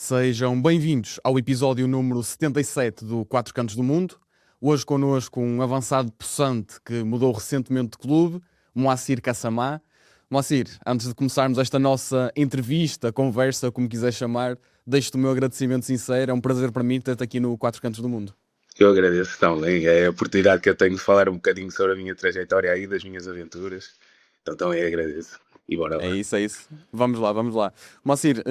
Sejam bem-vindos ao episódio número 77 do Quatro Cantos do Mundo. Hoje connosco um avançado possante que mudou recentemente de clube, Moacir Kassamá. Moacir, antes de começarmos esta nossa entrevista, conversa, como quiser chamar, deixo-te o meu agradecimento sincero. É um prazer para mim ter-te aqui no Quatro Cantos do Mundo. Eu agradeço também, é a oportunidade que eu tenho de falar um bocadinho sobre a minha trajetória aí, das minhas aventuras. Então também agradeço. E bora É lá. isso, é isso. Vamos lá, vamos lá. Moacir,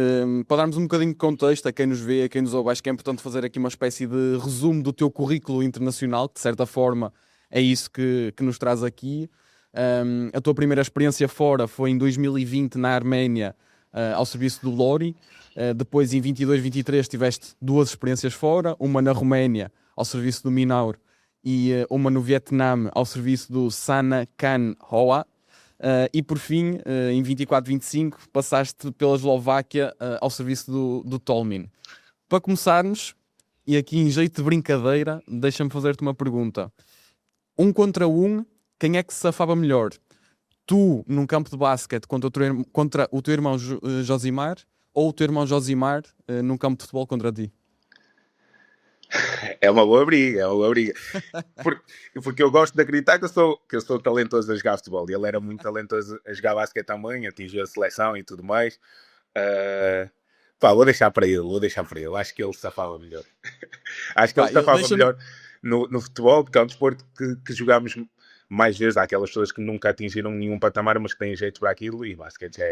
para darmos um bocadinho de contexto a quem nos vê, a quem nos ouve, acho que é importante fazer aqui uma espécie de resumo do teu currículo internacional, que de certa forma é isso que nos traz aqui. A tua primeira experiência fora foi em 2020 na Arménia, ao serviço do Lori. Depois em 22-23 tiveste duas experiências fora, uma na Roménia, ao serviço do Minaur, e uma no Vietnã, ao serviço do Sana Khan Hoa. E por fim, em 24-25, passaste pela Eslováquia ao serviço do Tolmin. Para começarmos, e aqui em jeito de brincadeira, deixa-me fazer-te uma pergunta. Um contra um, quem é que se safava melhor? Tu, num campo de basquete, contra o teu irmão Josimar, ou o teu irmão Josimar num campo de futebol contra ti? É uma boa briga, é uma boa briga. Porque eu gosto de acreditar que eu sou talentoso a jogar futebol. E ele era muito talentoso a jogar basquete também, atingiu a seleção e tudo mais. Uh, Pá, vou deixar para ele, vou deixar para ele. Acho que ele safava melhor. Acho que ele Pá, safava deixa-me. melhor no futebol, porque é um desporto que jogámos mais vezes. Há aquelas pessoas que nunca atingiram nenhum patamar, mas que têm jeito para aquilo. E basquete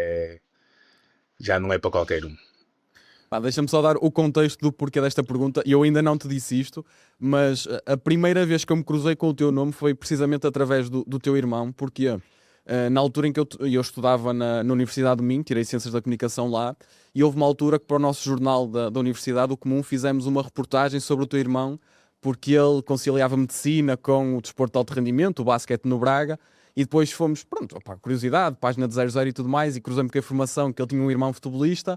já não é para qualquer um. Pá, deixa-me só dar o contexto do porquê desta pergunta. Eu ainda não te disse isto, mas a primeira vez que eu me cruzei com o teu nome foi precisamente através do teu irmão, porque na altura em que eu estudava na Universidade do Minho, tirei Ciências da Comunicação lá, e houve uma altura que para o nosso jornal da Universidade, o Comum, fizemos uma reportagem sobre o teu irmão, porque ele conciliava medicina com o desporto de alto rendimento, o basquete no Braga, e depois fomos, pronto, opá, curiosidade, página de 00 e tudo mais, e cruzei-me com a informação que ele tinha um irmão futebolista.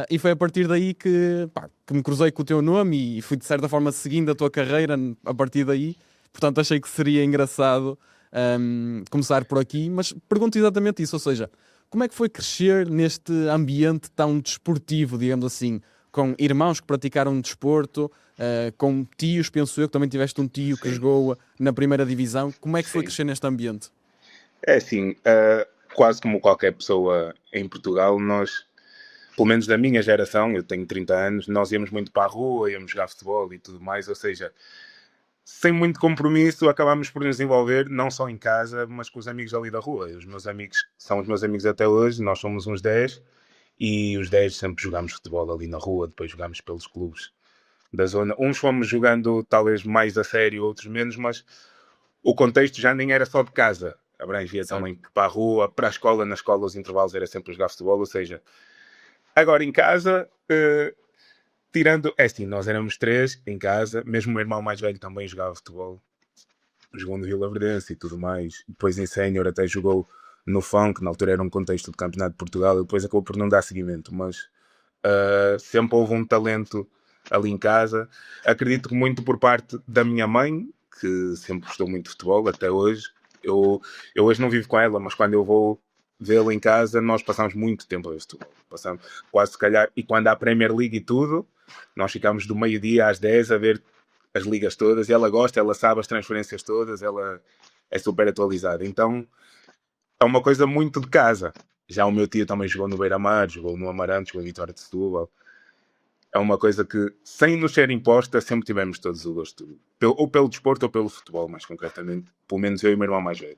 E foi a partir daí que me cruzei com o teu nome e fui de certa forma seguindo a tua carreira a partir daí. Portanto, achei que seria engraçado começar por aqui, mas pergunto exatamente isso, ou seja, como é que foi crescer neste ambiente tão desportivo, digamos assim, com irmãos que praticaram desporto, com tios, penso eu, que também tiveste um tio que Sim, jogou na primeira divisão, como é que foi sim. crescer neste ambiente? É assim, quase como qualquer pessoa em Portugal, nós, pelo menos da minha geração, eu tenho 30 anos, nós íamos muito para a rua, íamos jogar futebol e tudo mais, ou seja, sem muito compromisso, acabámos por nos envolver, não só em casa, mas com os amigos ali da rua. Os meus amigos são os meus amigos até hoje, nós somos uns 10 e os 10 sempre jogámos futebol ali na rua, depois jogámos pelos clubes da zona. Uns fomos jogando talvez mais a sério, outros menos, mas o contexto já nem era só de casa. Abrangia Certo. também para a rua, para a escola. Na escola, os intervalos era sempre jogar futebol. Ou seja, agora em casa, tirando. É assim, nós éramos três em casa. Mesmo o meu irmão mais velho também jogava futebol. Jogou no Vila Verdense e tudo mais. Depois em sénior até jogou no Funk. Na altura era um contexto de campeonato de Portugal. E depois acabou por não dar seguimento. Mas sempre houve um talento ali em casa. Acredito que muito por parte da minha mãe, que sempre gostou muito de futebol, até hoje. Eu hoje não vivo com ela, mas quando eu vou vê-la em casa, nós passamos muito tempo a ver futebol. Passamos quase, se calhar, e quando há Premier League e tudo, nós ficamos do meio-dia às 10 a ver as ligas todas. E ela gosta, ela sabe as transferências todas, ela é super atualizada. Então, é uma coisa muito de casa. Já o meu tio também jogou no Beira-Mar, jogou no Amarante, jogou em Vitória de Setúbal. É uma coisa que, sem nos ser imposta, sempre tivemos todos o gosto. Ou pelo desporto ou pelo futebol, mais concretamente. Pelo menos eu e o meu irmão mais velho.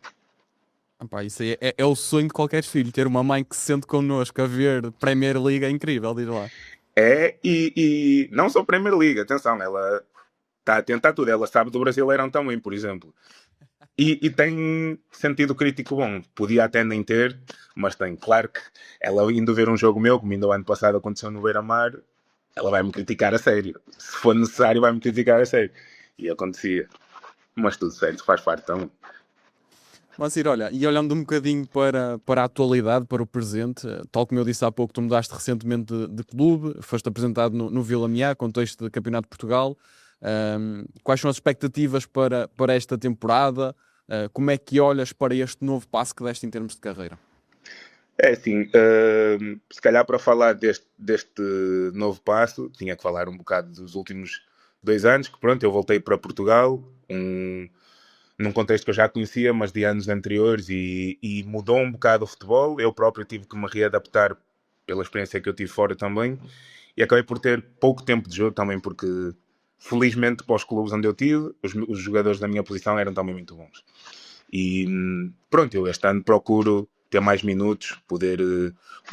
Epá, isso aí é o sonho de qualquer filho, ter uma mãe que se sente connosco a ver Premier League é incrível, diz lá. E não só Premier League, atenção, ela está atenta a tudo. Ela sabe do Brasileirão também, por exemplo. E tem sentido crítico bom. Podia até nem ter, mas tem. Claro que ela indo ver um jogo meu, como ainda o ano passado aconteceu no Beira-Mar, ela vai-me criticar a sério. Se for necessário, vai-me criticar a sério. E acontecia. Mas tudo certo, faz parte também. Mas ir, olha, e olhando um bocadinho para a atualidade, para o presente, tal como eu disse há pouco, tu mudaste recentemente de clube, foste apresentado no Vila Miá, contexto de Campeonato de Portugal. Quais são as expectativas para esta temporada? Como é que olhas para este novo passo que deste em termos de carreira? É assim, se calhar para falar deste novo passo, tinha que falar um bocado dos últimos 2 anos, que pronto, eu voltei para Portugal, num contexto que eu já conhecia, mas de anos anteriores, e mudou um bocado o futebol. Eu próprio tive que me readaptar pela experiência que eu tive fora também, e acabei por ter pouco tempo de jogo também, porque felizmente para os clubes onde eu tive, os jogadores da minha posição eram também muito bons. E pronto, eu este ano procuro ter mais minutos, poder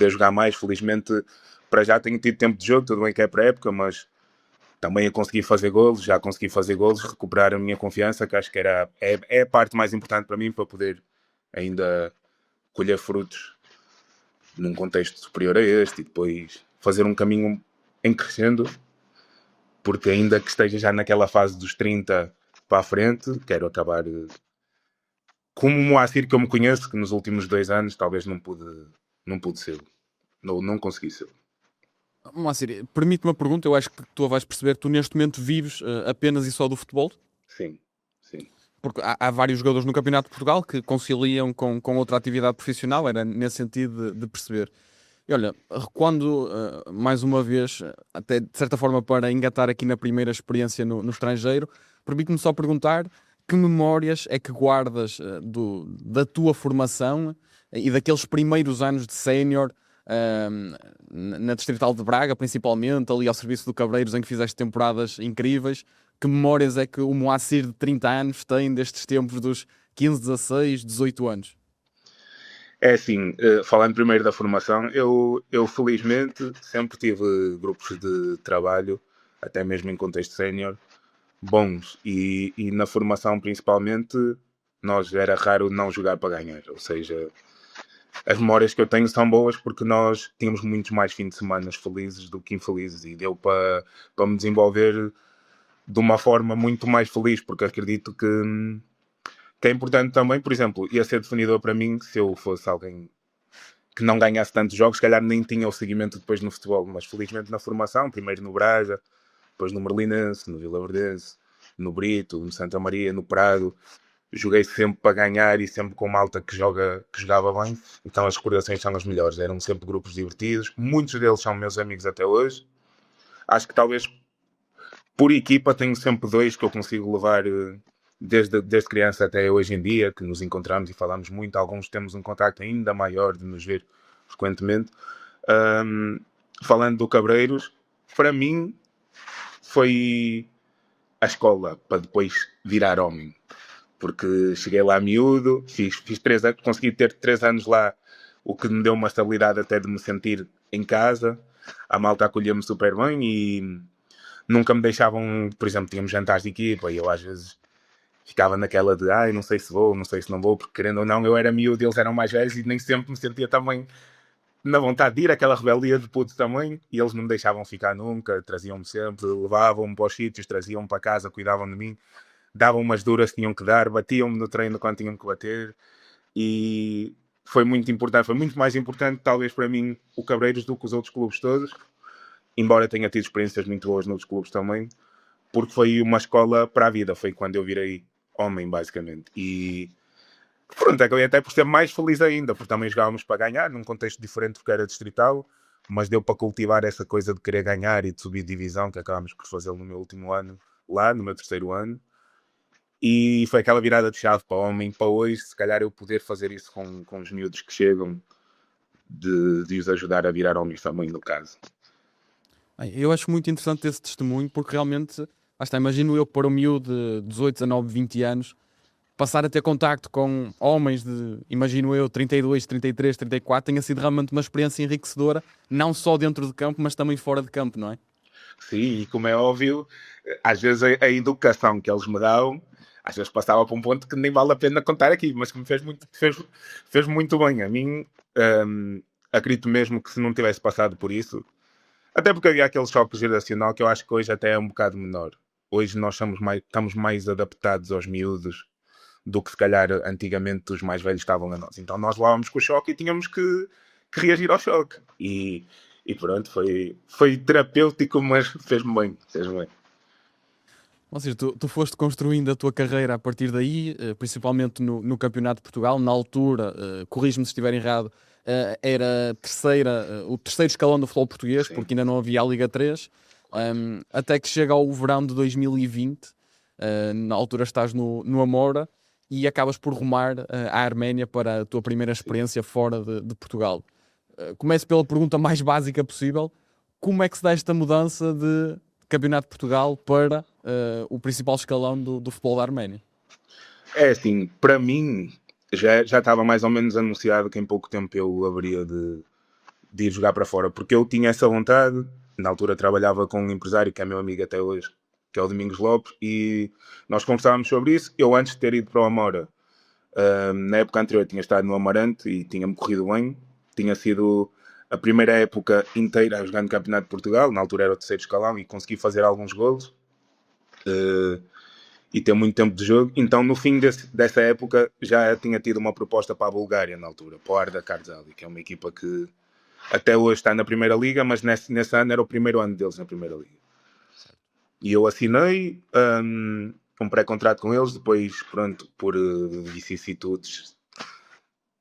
jogar mais. Felizmente, para já tenho tido tempo de jogo, tudo bem que é para a época, mas também a conseguir fazer golos, já consegui fazer golos, recuperar a minha confiança, que acho que é a parte mais importante para mim, para poder ainda colher frutos num contexto superior a este e depois fazer um caminho em crescendo, porque ainda que esteja já naquela fase dos 30 para a frente, quero acabar como o Moacir que eu me conheço, que nos últimos 2 anos talvez não pude ser, não consegui ser. Moacir, permite-me uma pergunta, eu acho que tu vais perceber que tu neste momento vives apenas e só do futebol, Sim, sim. porque há vários jogadores no Campeonato de Portugal que conciliam com outra atividade profissional, era nesse sentido de perceber. E olha, recuando mais uma vez, até de certa forma para engatar aqui na primeira experiência no estrangeiro, permite-me só perguntar que memórias é que guardas da tua formação e daqueles primeiros anos de sénior na Distrital de Braga, principalmente, ali ao serviço do Cabreiros, em que fizeste temporadas incríveis. Que memórias é que o Moacir de 30 anos tem destes tempos dos 15, 16, 18 anos? É assim, falando primeiro da formação, eu felizmente sempre tive grupos de trabalho, até mesmo em contexto sénior, bons. E na formação principalmente, nós era raro não jogar para ganhar. Ou seja, as memórias que eu tenho são boas porque nós tínhamos muitos mais fins de semana felizes do que infelizes, e deu para me desenvolver de uma forma muito mais feliz, porque acredito que é importante também. Por exemplo, ia ser definidor para mim se eu fosse alguém que não ganhasse tantos jogos, se calhar nem tinha o seguimento depois no futebol, mas felizmente na formação, primeiro no Braga, depois no Merlinense, no Vila Verdense, no Brito, no Santa Maria, no Prado, joguei sempre para ganhar e sempre com malta que jogava bem, então as recordações são as melhores. Eram sempre grupos divertidos, muitos deles são meus amigos até hoje. Acho que talvez por equipa tenho sempre dois que eu consigo levar desde criança até hoje em dia, que nos encontramos e falamos muito. Alguns temos um contacto ainda maior de nos ver frequentemente. Um, Falando do Cabreiros, para mim foi a escola para depois virar homem, porque cheguei lá miúdo, fiz 3 anos, consegui ter 3 anos lá, o que me deu uma estabilidade até de me sentir em casa. A malta acolhia-me super bem e nunca me deixavam, por exemplo, tínhamos jantares de equipa e eu às vezes ficava naquela de ai, não sei se vou, não sei se não vou, porque querendo ou não, eu era miúdo, eles eram mais velhos e nem sempre me sentia também na vontade de ir, aquela rebeldia de puto também, e eles não me deixavam ficar nunca, traziam-me sempre, levavam-me para os sítios, traziam-me para casa, cuidavam de mim, davam umas duras que tinham que dar, batiam-me no treino quando tinham que bater, e foi muito importante, foi muito mais importante talvez para mim o Cabreiros do que os outros clubes todos, embora tenha tido experiências muito boas noutros clubes também, porque foi uma escola para a vida, foi quando eu virei homem basicamente, e pronto, acabei até por ser mais feliz ainda, porque também jogávamos para ganhar, num contexto diferente porque era distrital, mas deu para cultivar essa coisa de querer ganhar e de subir divisão, que acabámos por fazê-lo no meu último ano, lá no meu terceiro ano. E foi aquela virada de chave para o homem, para hoje, se calhar eu poder fazer isso com os miúdos que chegam, de os ajudar a virar homens também, no caso. Bem, eu acho muito interessante esse testemunho, porque realmente, lá está, imagino eu para um miúdo de 18, 19, 20 anos, passar a ter contacto com homens de, imagino eu, 32, 33, 34, tenha sido realmente uma experiência enriquecedora, não só dentro de campo, mas também fora de campo, não é? Sim, e como é óbvio, às vezes a educação que eles me dão, às vezes passava para um ponto que nem vale a pena contar aqui, mas que me fez muito bem. A mim, acredito mesmo que se não tivesse passado por isso, até porque havia aquele choque geracional que eu acho que hoje até é um bocado menor. Hoje nós estamos mais adaptados aos miúdos do que se calhar antigamente os mais velhos estavam a nós. Então nós levávamos com o choque e tínhamos que reagir ao choque. E pronto, foi terapêutico, mas fez-me bem, fez-me bem. Ou seja, tu foste construindo a tua carreira a partir daí, principalmente no Campeonato de Portugal, na altura, corrige-me se estiver errado, era o terceiro escalão do futebol português, Sim. porque ainda não havia a Liga 3, até que chega ao verão de 2020, na altura estás no Amora e acabas por rumar à Arménia para a tua primeira experiência fora de Portugal. Começo pela pergunta mais básica possível: como é que se dá esta mudança de Campeonato de Portugal para o principal escalão do futebol da Arménia? É assim, para mim, já estava mais ou menos anunciado que em pouco tempo eu haveria de ir jogar para fora, porque eu tinha essa vontade. Na altura trabalhava com um empresário que é meu amigo até hoje, que é o Domingos Lopes, e nós conversávamos sobre isso. Eu, antes de ter ido para o Amora, na época anterior tinha estado no Amarante e tinha-me corrido bem. Tinha sido a primeira época inteira a jogar no Campeonato de Portugal, na altura era o terceiro escalão, e consegui fazer alguns golos e ter muito tempo de jogo. Então, no fim dessa época, já tinha tido uma proposta para a Bulgária, na altura, para o Arda Karzali, que é uma equipa que até hoje está na Primeira Liga, mas nesse ano era o primeiro ano deles na Primeira Liga. E eu assinei um pré-contrato com eles, depois, pronto, por vicissitudes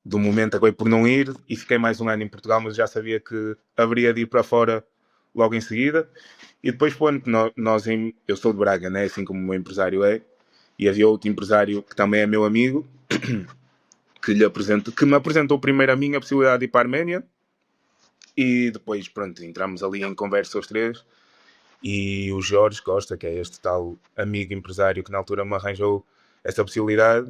do momento, acabei por não ir e fiquei mais um ano em Portugal, mas já sabia que haveria de ir para fora logo em seguida. E depois, pronto, eu sou de Braga, né? Assim como o meu empresário é, e havia outro empresário que também é meu amigo, que me apresentou primeiro a mim a possibilidade de ir para a Arménia, e depois, pronto, entramos ali em conversa os três, e o Jorge Costa, que é este tal amigo empresário que na altura me arranjou essa possibilidade,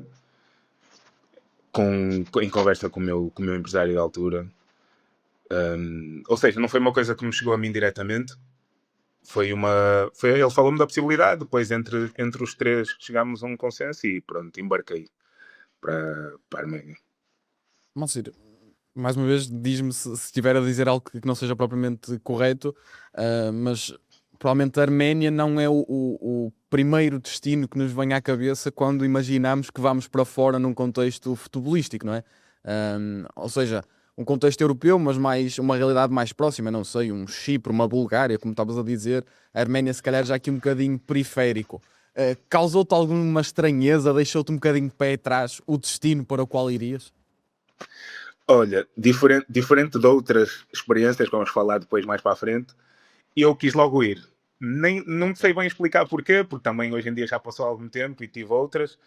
em conversa com o meu empresário da altura. Ou seja, não foi uma coisa que me chegou a mim diretamente. Ele falou-me da possibilidade, depois entre os três chegámos a um consenso e pronto, embarquei para a Arménia. Moacir, mais uma vez, diz-me se estiver a dizer algo que não seja propriamente correto, mas provavelmente a Arménia não é o primeiro destino que nos vem à cabeça quando imaginamos que vamos para fora num contexto futebolístico, não é? Ou seja, um contexto europeu, mas uma realidade mais próxima, não sei, um Chipre, uma Bulgária, como estavas a dizer, a Arménia se calhar já aqui um bocadinho periférico. Causou-te alguma estranheza, deixou-te um bocadinho de pé atrás o destino para o qual irias? Olha, diferente de outras experiências que vamos falar depois mais para a frente, eu quis logo ir. Não sei bem explicar porquê, porque também hoje em dia já passou algum tempo e tive outras,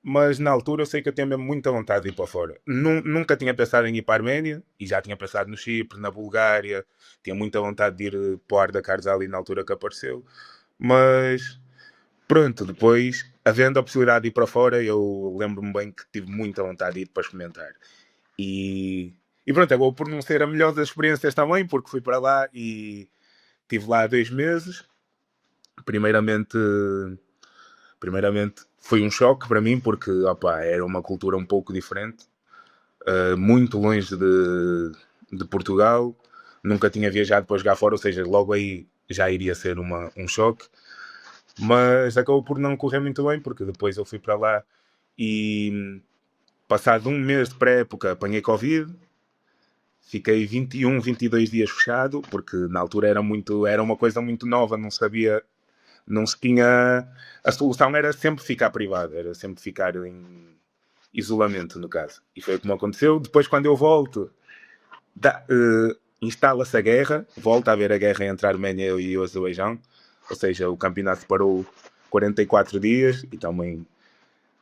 mas na altura eu sei que eu tinha mesmo muita vontade de ir para fora. Nunca tinha pensado em ir para a Arménia, e já tinha pensado no Chipre, na Bulgária, tinha muita vontade de ir para o Arda Karzali na altura que apareceu, mas pronto, depois, havendo a possibilidade de ir para fora, eu lembro-me bem que tive muita vontade de ir para experimentar. E pronto, acabou por não ser a melhor das experiências também, porque fui para lá e estive lá 2 meses. Primeiramente foi um choque para mim, porque opa, era uma cultura um pouco diferente, muito longe de Portugal. Nunca tinha viajado para jogar fora, ou seja, logo aí já iria ser um choque. Mas acabou por não correr muito bem, porque depois eu fui para lá e, passado um mês de pré-época, apanhei Covid. Fiquei 21, 22 dias fechado, porque na altura era uma coisa muito nova, não se tinha. A solução era sempre ficar privado, era sempre ficar em isolamento, no caso. E foi como aconteceu. Depois, quando eu volto, instala-se a guerra, volta a haver a guerra entre a Arménia e o Azerbaijão, ou seja, o campeonato parou 44 dias e também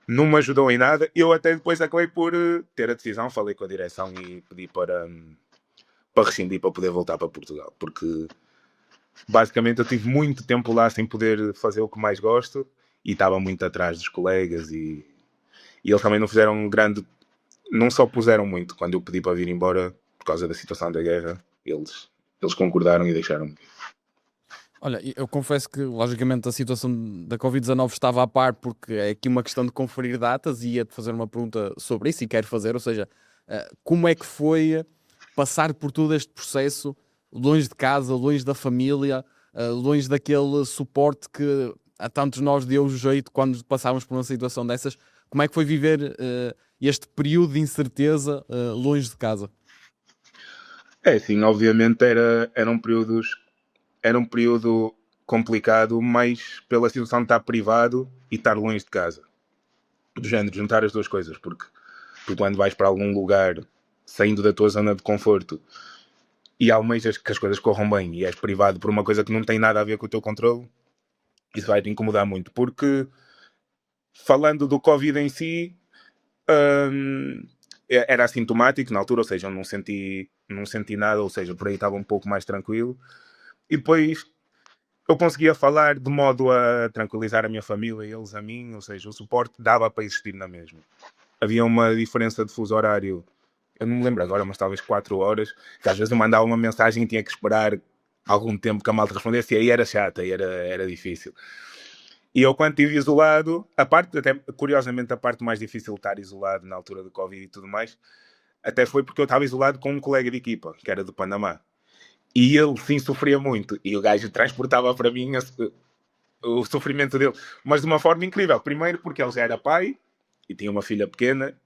não me ajudou em nada. Eu até depois acabei por ter a decisão, falei com a direção e pedi para rescindir para poder voltar para Portugal, porque basicamente eu tive muito tempo lá sem poder fazer o que mais gosto e estava muito atrás dos colegas e eles também não fizeram não só puseram muito quando eu pedi para vir embora por causa da situação da guerra, eles concordaram e deixaram-me. Olha, eu confesso que, logicamente, a situação da Covid-19 estava a par, porque é aqui uma questão de conferir datas e ia-te fazer uma pergunta sobre isso e quero fazer, ou seja, como é que foi passar por todo este processo, longe de casa, longe da família, longe daquele suporte que a tantos nós deu jeito quando passávamos por uma situação dessas? Como é que foi viver este período de incerteza longe de casa? É, sim, obviamente era um período complicado, mas pela situação de estar privado e estar longe de casa. Do género, juntar as duas coisas, porque tu quando vais para algum lugar saindo da tua zona de conforto e almejas que as coisas corram bem e és privado por uma coisa que não tem nada a ver com o teu controle, isso vai te incomodar muito. Porque, falando do Covid em si, era assintomático na altura, ou seja, eu não senti nada, ou seja, por aí estava um pouco mais tranquilo. E depois eu conseguia falar de modo a tranquilizar a minha família, eles a mim, ou seja, o suporte dava para existir na mesma. Havia uma diferença de fuso horário, eu não me lembro agora, mas talvez 4 horas, que às vezes eu mandava uma mensagem e tinha que esperar algum tempo que a malta respondesse, e aí era chato, aí era difícil. E eu, quando estive isolado, até curiosamente, a parte mais difícil de estar isolado na altura do Covid e tudo mais, até foi porque eu estava isolado com um colega de equipa, que era do Panamá. E ele sim sofria muito. E o gajo transportava para mim o sofrimento dele. Mas de uma forma incrível. Primeiro porque ele já era pai e tinha uma filha pequena.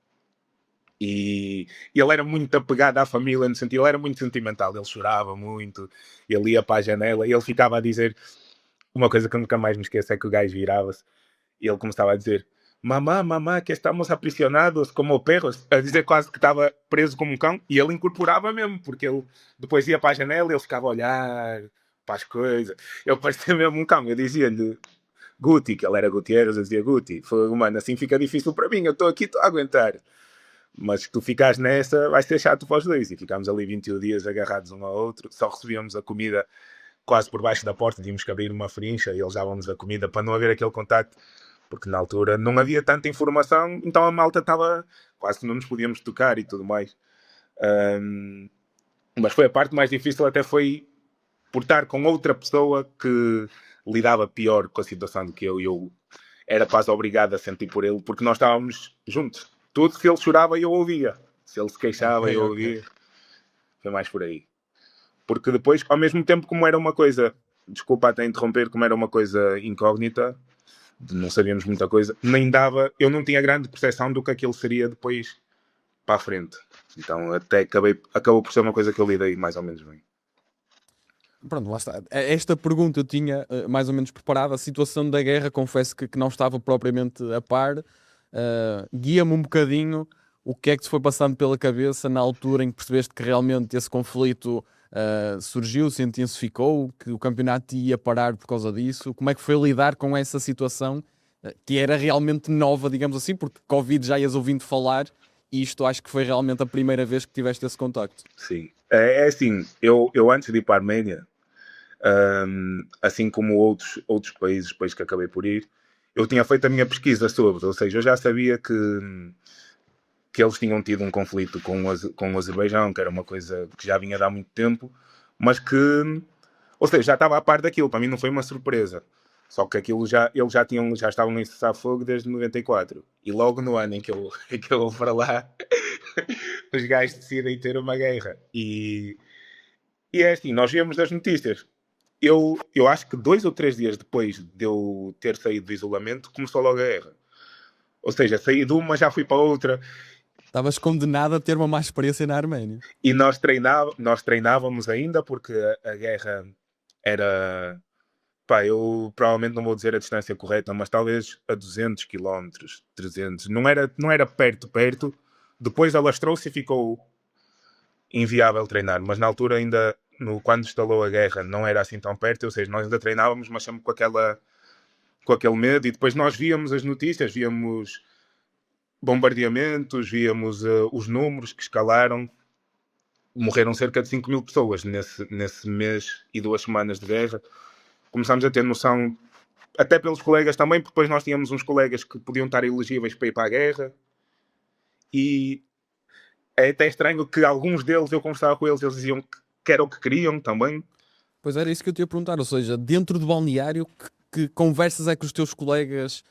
E ele era muito apegado à família, no sentido, ele era muito sentimental. Ele chorava muito. Ele ia para a janela e ele ficava a dizer uma coisa que eu nunca mais me esqueço: é que o gajo virava-se e ele começava a dizer: mamá, mamá, que estamos aprisionados como perros, a dizer quase que estava preso como um cão, e ele incorporava mesmo, porque ele depois ia para a janela e ele ficava a olhar para as coisas, ele parecia mesmo um cão. Eu dizia-lhe Guti, que ele era Gutierrez, eu dizia Guti, foi, mano, assim fica difícil para mim, eu estou aqui, estou a aguentar, mas se tu ficares nessa, vai ser chato para os dois. E ficámos ali 21 dias agarrados um ao outro, só recebíamos a comida quase por baixo da porta, tínhamos que abrir uma frincha e eles davam-nos a comida para não haver aquele contacto, porque na altura não havia tanta informação, então a malta estava, quase que não nos podíamos tocar e tudo mais. Mas foi a parte mais difícil, até foi por estar com outra pessoa que lidava pior com a situação do que eu, e eu era quase obrigado a sentir por ele, porque nós estávamos juntos. Tudo, se ele chorava, eu ouvia. Se ele se queixava, eu ouvia. Foi mais por aí. Porque depois, ao mesmo tempo, como era uma coisa, desculpa até interromper, como era uma coisa incógnita, não sabíamos muita coisa, nem dava, eu não tinha grande percepção do que aquilo seria depois para a frente. Então até acabou por ser uma coisa que eu lidei mais ou menos bem. Pronto, lá está. Esta pergunta eu tinha mais ou menos preparada. A situação da guerra, confesso que não estava propriamente a par. Guia-me um bocadinho o que é que te foi passando pela cabeça na altura em que percebeste que realmente esse conflito surgiu, se intensificou, que o campeonato ia parar por causa disso. Como é que foi lidar com essa situação que era realmente nova, digamos assim, porque Covid já ias ouvindo falar, e isto acho que foi realmente a primeira vez que tiveste esse contacto. Sim. É assim, eu antes de ir para a Arménia, assim como outros países que acabei por ir, eu tinha feito a minha pesquisa sobre, ou seja, eu já sabia que eles tinham tido um conflito com o Azerbaijão, que era uma coisa que já vinha de há muito tempo, mas que, ou seja, já estava a par daquilo, para mim não foi uma surpresa. Só que aquilo eles já estavam em cessar-fogo desde 94. E logo no ano em que eu vou para lá, os gajos decidem ter uma guerra. E é assim, nós víamos das notícias. Eu acho que 2 ou 3 dias depois de eu ter saído do isolamento, começou logo a guerra. Ou seja, saí de uma, já fui para outra. Estavas condenado a ter uma má experiência na Arménia. E nós treinávamos ainda, porque a guerra era... Pá, eu provavelmente não vou dizer a distância correta, mas talvez a 200 quilómetros, 300. Não era perto. Depois alastrou-se e ficou inviável treinar. Mas na altura ainda, quando instalou a guerra, não era assim tão perto. Ou seja, nós ainda treinávamos, mas sempre com aquele medo. E depois nós víamos as notícias, víamos bombardeamentos, víamos os números que escalaram. Morreram cerca de 5.000 pessoas nesse mês e 2 semanas de guerra. Começámos a ter noção, até pelos colegas também, porque depois nós tínhamos uns colegas que podiam estar elegíveis para ir para a guerra, e é até estranho que alguns deles, eu conversava com eles, eles diziam que era o que queriam também. Pois era isso que eu te ia perguntar, ou seja, dentro do balneário, que conversas é que os teus colegas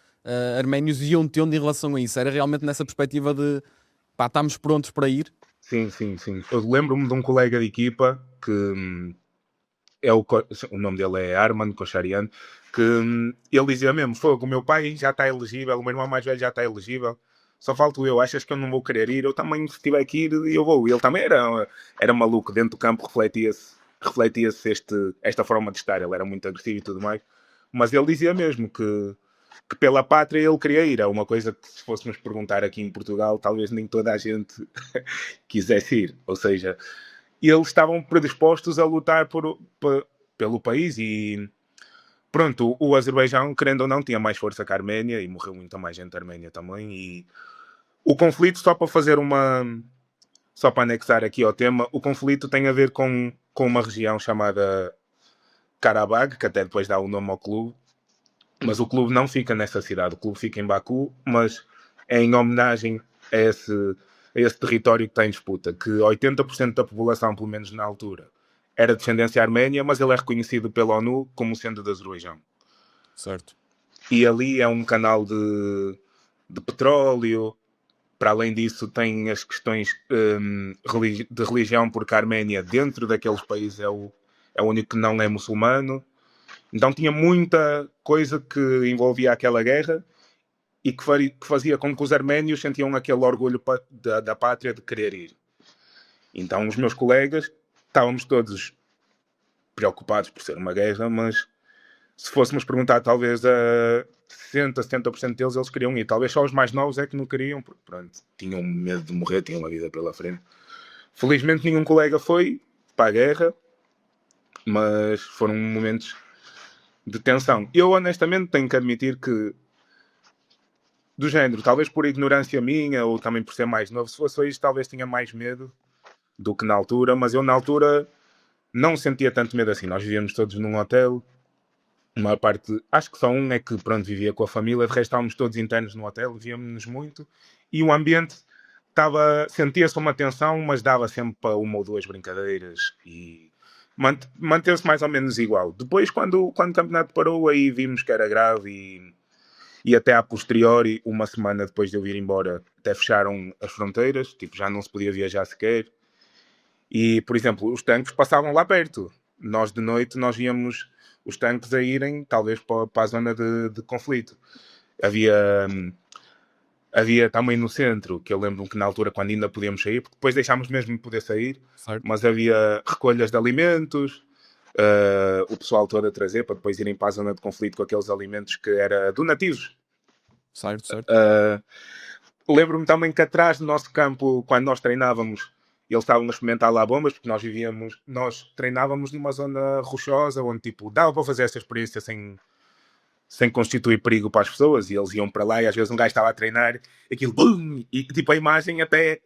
arménios iam tendo em relação a isso? Era realmente nessa perspectiva de, pá, estamos prontos para ir? Sim. Eu lembro-me de um colega de equipa que o nome dele é Arman Kosharian, que ele dizia mesmo: fogo, o meu pai já está elegível, o meu irmão mais velho já está elegível, só falto eu, achas que eu não vou querer ir? Eu também, se tiver que ir, eu vou. E ele também era maluco, dentro do campo refletia-se esta forma de estar, ele era muito agressivo e tudo mais, mas ele dizia mesmo que que pela pátria ele queria ir. É uma coisa que, se fôssemos perguntar aqui em Portugal, talvez nem toda a gente quisesse ir. Ou seja, eles estavam predispostos a lutar pelo país e pronto, o Azerbaijão, querendo ou não, tinha mais força que a Arménia e morreu muita mais gente da Arménia também. E o conflito, só para anexar aqui ao tema, o conflito tem a ver com uma região chamada Karabag, que até depois dá o nome ao clube, mas o clube não fica nessa cidade, o clube fica em Baku, mas é em homenagem a esse território que está em disputa, que 80% da população, pelo menos na altura, era de descendência arménia, mas ele é reconhecido pela ONU como sendo do Azerbaijão. Certo. E ali é um canal de petróleo. Para além disso, tem as questões de religião, porque a Arménia, dentro daqueles países, é o único que não é muçulmano. Então tinha muita coisa que envolvia aquela guerra e que fazia com que os arménios sentiam aquele orgulho da pátria de querer ir. Então os meus colegas estávamos todos preocupados por ser uma guerra, mas se fôssemos perguntar talvez a 60, 70% deles, eles queriam ir. Talvez só os mais novos é que não queriam, porque pronto, tinham medo de morrer, tinham uma vida pela frente. Felizmente nenhum colega foi para a guerra, mas foram momentos de tensão. Eu honestamente tenho que admitir que, do género, talvez por ignorância minha ou também por ser mais novo, se fosse hoje talvez tinha mais medo do que na altura, mas eu na altura não sentia tanto medo assim. Nós vivíamos todos num hotel, uma parte, acho que só um é que pronto, vivia com a família, de resto estávamos todos internos no hotel, víamos-nos muito e o ambiente sentia-se uma tensão, mas dava sempre para uma ou duas brincadeiras e manteve-se mais ou menos igual. Depois, quando o campeonato parou, aí vimos que era grave e até a posteriori, uma semana depois de eu ir embora, até fecharam as fronteiras, tipo, já não se podia viajar sequer. E, por exemplo, os tanques passavam lá perto. Nós, de noite, nós víamos os tanques a irem, talvez, para a zona de conflito. Havia também no centro, que eu lembro-me que na altura, quando ainda podíamos sair, porque depois deixámos mesmo de poder sair, Certo. mas havia recolhas de alimentos, o pessoal todo a trazer para depois irem para a zona de conflito com aqueles alimentos que era donativos. Certo. Lembro-me também que atrás do nosso campo, quando nós treinávamos, eles estavam a experimentar lá bombas, porque nós treinávamos numa zona rochosa, onde tipo, dava para fazer essa experiência sem constituir perigo para as pessoas, e eles iam para lá e às vezes um gajo estava a treinar, aquilo, bum, e tipo a imagem até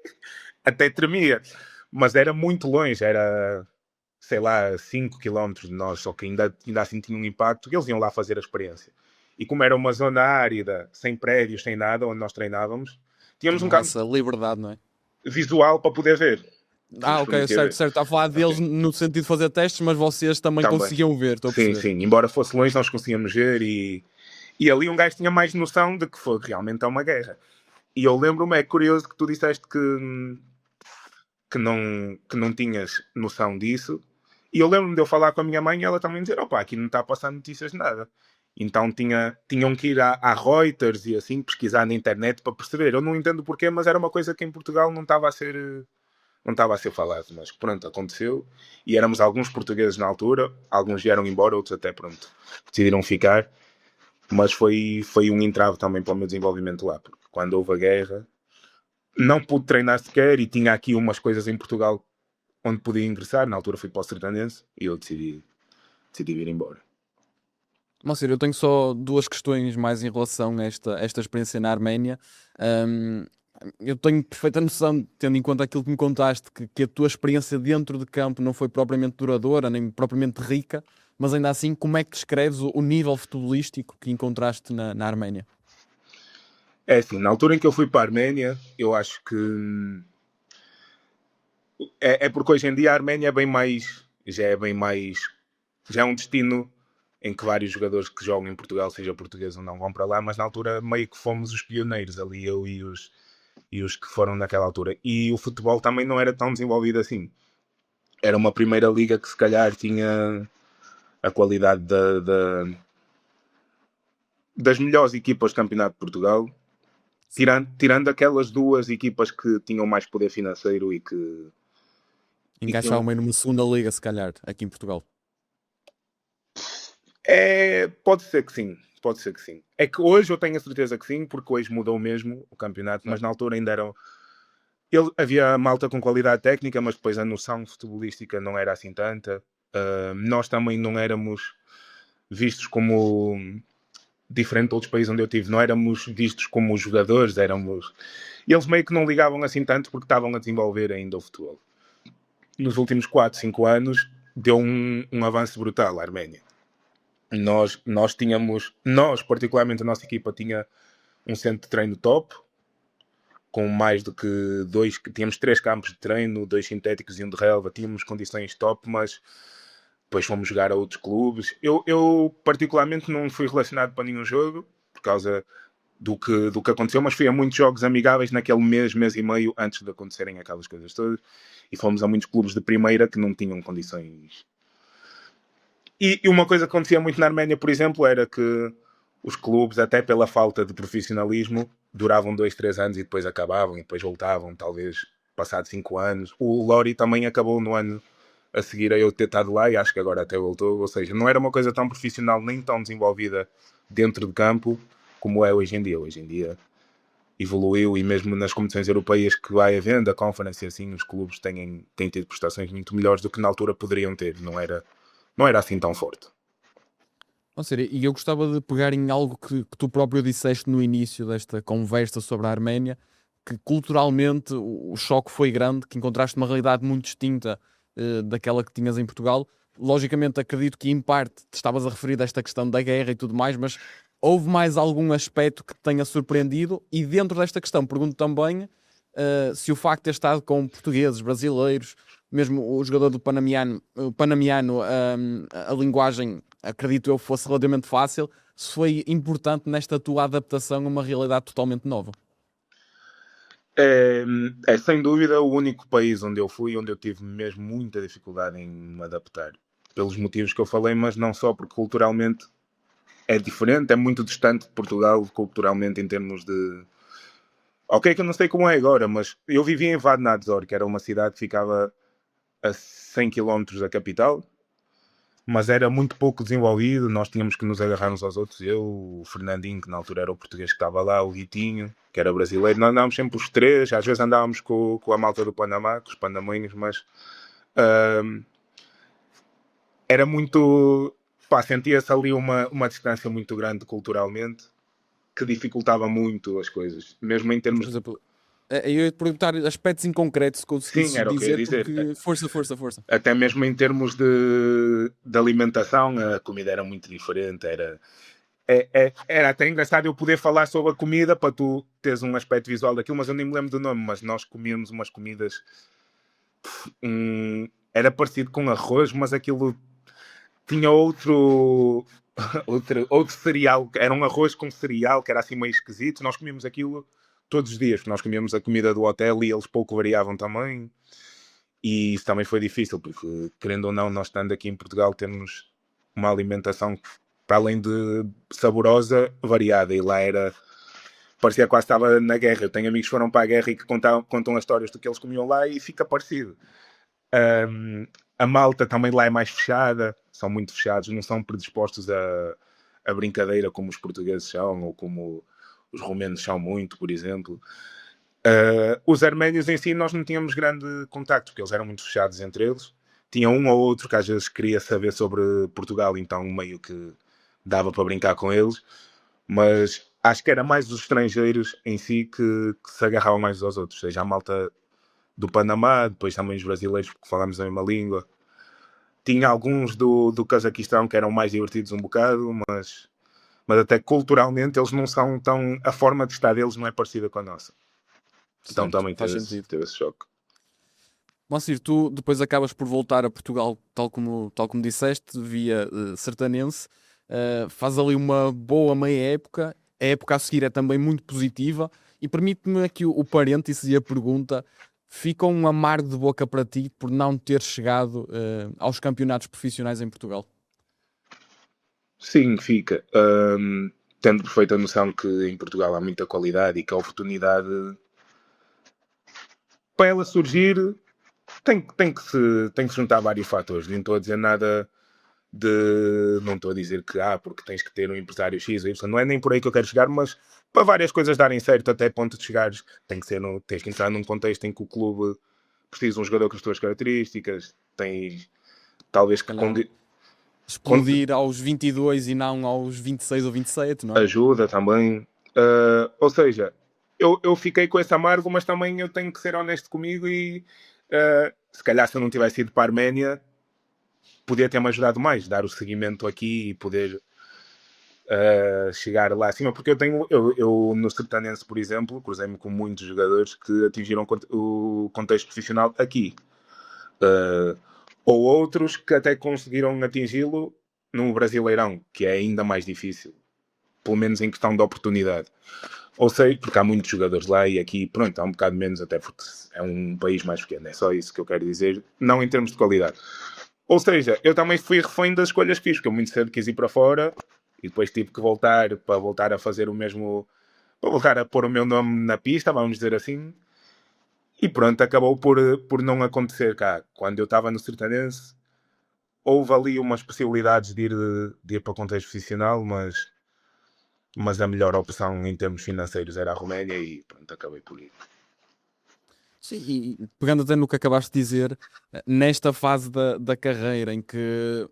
tremia, mas era muito longe, era, sei lá, 5 km de nós, só que ainda assim tinha um impacto, e eles iam lá fazer a experiência. E como era uma zona árida, sem prédios, sem nada, onde nós treinávamos, tínhamos um Tinham campo essa liberdade, não é? visual para poder ver. Ok, certo. Está a falar deles no sentido de fazer testes, mas vocês também conseguiam ver, estou a Sim, perceber. sim. Embora fosse longe, nós conseguíamos ver e ali um gajo tinha mais noção de que foi realmente uma guerra. E eu lembro-me, é curioso que tu disseste que não tinhas noção disso. E eu lembro-me de eu falar com a minha mãe e ela também dizer, opa, aqui não está a passar notícias de nada. Então tinham que ir à Reuters e assim, pesquisar na internet para perceber. Eu não entendo porquê, mas era uma coisa que em Portugal não estava a ser falado, mas pronto, aconteceu e éramos alguns portugueses na altura, alguns vieram embora, outros até pronto, decidiram ficar, mas foi um entrave também para o meu desenvolvimento lá, porque quando houve a guerra não pude treinar sequer e tinha aqui umas coisas em Portugal onde podia ingressar, na altura fui para o Sertanense e eu decidi vir embora. Moacir, eu tenho só duas questões mais em relação a esta experiência na Arménia. Eu tenho perfeita noção, tendo em conta aquilo que me contaste, que a tua experiência dentro de campo não foi propriamente duradoura, nem propriamente rica, mas ainda assim, como é que descreves o nível futebolístico que encontraste na Arménia? É assim, na altura em que eu fui para a Arménia, eu acho que é porque hoje em dia a Arménia já é um destino em que vários jogadores que jogam em Portugal, seja português ou não, vão para lá, mas na altura meio que fomos os pioneiros ali, eu e os que foram naquela altura. E o futebol também não era tão desenvolvido assim. Era uma primeira liga que se calhar tinha a qualidade das melhores equipas do Campeonato de Portugal, tirando aquelas duas equipas que tinham mais poder financeiro e que Encaixava meio numa segunda liga, se calhar, aqui em Portugal. pode ser que sim. pode ser que sim. É que hoje eu tenho a certeza que sim, porque hoje mudou mesmo o campeonato, mas na altura ainda era... Havia malta com qualidade técnica, mas depois a noção futebolística não era assim tanta. Nós também não éramos vistos como... Diferente de outros países onde eu tive, não éramos vistos como jogadores, éramos... E eles meio que não ligavam assim tanto porque estavam a desenvolver ainda o futebol. Nos últimos 4, 5 anos deu um avanço brutal à Arménia. Nós tínhamos, particularmente a nossa equipa, tinha um centro de treino top, com mais do que tínhamos 3 campos de treino, 2 sintéticos e um de relva, tínhamos condições top, mas depois fomos jogar a outros clubes. Eu particularmente não fui relacionado para nenhum jogo, por causa do que aconteceu, mas fui a muitos jogos amigáveis naquele mês e meio antes de acontecerem aquelas coisas todas, e fomos a muitos clubes de primeira que não tinham condições. E uma coisa que acontecia muito na Arménia, por exemplo, era que os clubes, até pela falta de profissionalismo, duravam 2, 3 anos e depois acabavam e depois voltavam, talvez passados 5 anos. O Lori também acabou no ano a seguir a eu ter estado lá e acho que agora até voltou. Ou seja, não era uma coisa tão profissional nem tão desenvolvida dentro de campo como é hoje em dia. Hoje em dia evoluiu e mesmo nas competições europeias que vai havendo, a Conference e assim, os clubes têm tido prestações muito melhores do que na altura poderiam ter. Não era assim tão forte. Ou seja, e eu gostava de pegar em algo que tu próprio disseste no início desta conversa sobre a Arménia, que culturalmente o choque foi grande, que encontraste uma realidade muito distinta daquela que tinhas em Portugal. Logicamente, acredito que em parte te estavas a referir a esta questão da guerra e tudo mais, mas houve mais algum aspecto que te tenha surpreendido? E dentro desta questão, pergunto também se o facto de ter estado com portugueses, brasileiros, mesmo o jogador do Panamiano, a linguagem, acredito eu, fosse relativamente fácil, se foi importante nesta tua adaptação a uma realidade totalmente nova. É sem dúvida o único país onde eu fui, onde eu tive mesmo muita dificuldade em me adaptar. Pelos motivos que eu falei, mas não só porque culturalmente é diferente, é muito distante de Portugal, culturalmente em termos de... Ok, que eu não sei como é agora, mas eu vivia em Vadnadzor, que era uma cidade que ficava a 100 km da capital, mas era muito pouco desenvolvido, nós tínhamos que nos agarrar uns aos outros, eu, o Fernandinho, que na altura era o português que estava lá, o Guitinho, que era brasileiro, nós andávamos sempre os três, às vezes andávamos com a malta do Panamá, com os panamenhos, mas era muito... sentia-se ali uma distância muito grande culturalmente, que dificultava muito as coisas, mesmo em Mas, termos... por exemplo, eu ia te perguntar aspectos em concreto, se Sim, conseguisses era o que eu ia dizer, dizer. porque força, força, força. Até mesmo em termos de alimentação, a comida era muito diferente. Era até engraçado eu poder falar sobre a comida para tu teres um aspecto visual daquilo, mas eu nem me lembro do nome. Mas nós comíamos umas comidas. Era parecido com arroz, mas aquilo tinha outro cereal. Era um arroz com cereal que era assim meio esquisito. Nós comíamos aquilo todos os dias, porque nós comíamos a comida do hotel e eles pouco variavam também. E isso também foi difícil, porque, querendo ou não, nós estando aqui em Portugal, temos uma alimentação que, para além de saborosa, variada. E lá parecia quase estava na guerra. Eu tenho amigos que foram para a guerra e que contam as histórias do que eles comiam lá e fica parecido. A malta também lá é mais fechada, são muito fechados, não são predispostos a brincadeira como os portugueses são, ou como os romenos são muito, por exemplo. Os arménios em si nós não tínhamos grande contacto, porque eles eram muito fechados entre eles. Tinha um ou outro que às vezes queria saber sobre Portugal, então meio que dava para brincar com eles, mas acho que era mais os estrangeiros em si que se agarravam mais aos outros, seja a malta do Panamá, depois também os brasileiros, porque falamos a mesma língua. Tinha alguns do Cazaquistão que eram mais divertidos um bocado, mas até culturalmente eles não são tão... A forma de estar deles não é parecida com a nossa. Então Certo, também faz sentido. teve esse choque. Moacir, tu depois acabas por voltar a Portugal, tal como disseste, via Sertanense, faz ali uma boa meia época, a época a seguir é também muito positiva, e permite-me aqui o parênteses e a pergunta, fica um amargo de boca para ti por não ter chegado aos campeonatos profissionais em Portugal? Sim, fica. Tendo perfeita noção que em Portugal há muita qualidade e que a oportunidade para ela surgir tem que se juntar vários fatores. Nem estou a dizer nada Não estou a dizer que porque tens que ter um empresário X ou Y, não é nem por aí que eu quero chegar, mas para várias coisas darem certo até ponto de chegares, tens que entrar num contexto em que o clube precisa de um jogador com as tuas características, tens talvez Se que calhar explodir aos 22 e não aos 26 ou 27, não é? ajuda também. Ou seja, eu fiquei com esse amargo, mas também eu tenho que ser honesto comigo e se calhar se eu não tivesse ido para a Arménia podia ter-me ajudado mais, dar o seguimento aqui e poder chegar lá acima, porque eu no Sertanense, por exemplo, cruzei-me com muitos jogadores que atingiram o contexto profissional aqui. Ou outros que até conseguiram atingi-lo no Brasileirão, que é ainda mais difícil, pelo menos em questão de oportunidade. Ou sei, porque há muitos jogadores lá e aqui, pronto, há um bocado menos, até porque é um país mais pequeno, é só isso que eu quero dizer, não em termos de qualidade. Ou seja, eu também fui refém das escolhas que fiz, porque eu muito cedo quis ir para fora e depois tive que voltar para voltar a fazer o mesmo, para voltar a pôr o meu nome na pista, vamos dizer assim. E pronto, acabou por não acontecer cá. Quando eu estava no Sertanense, houve ali umas possibilidades de ir para o contexto profissional, mas a melhor opção em termos financeiros era a Roménia e pronto, acabei por ir. Sim, e pegando até no que acabaste de dizer, nesta fase da carreira em que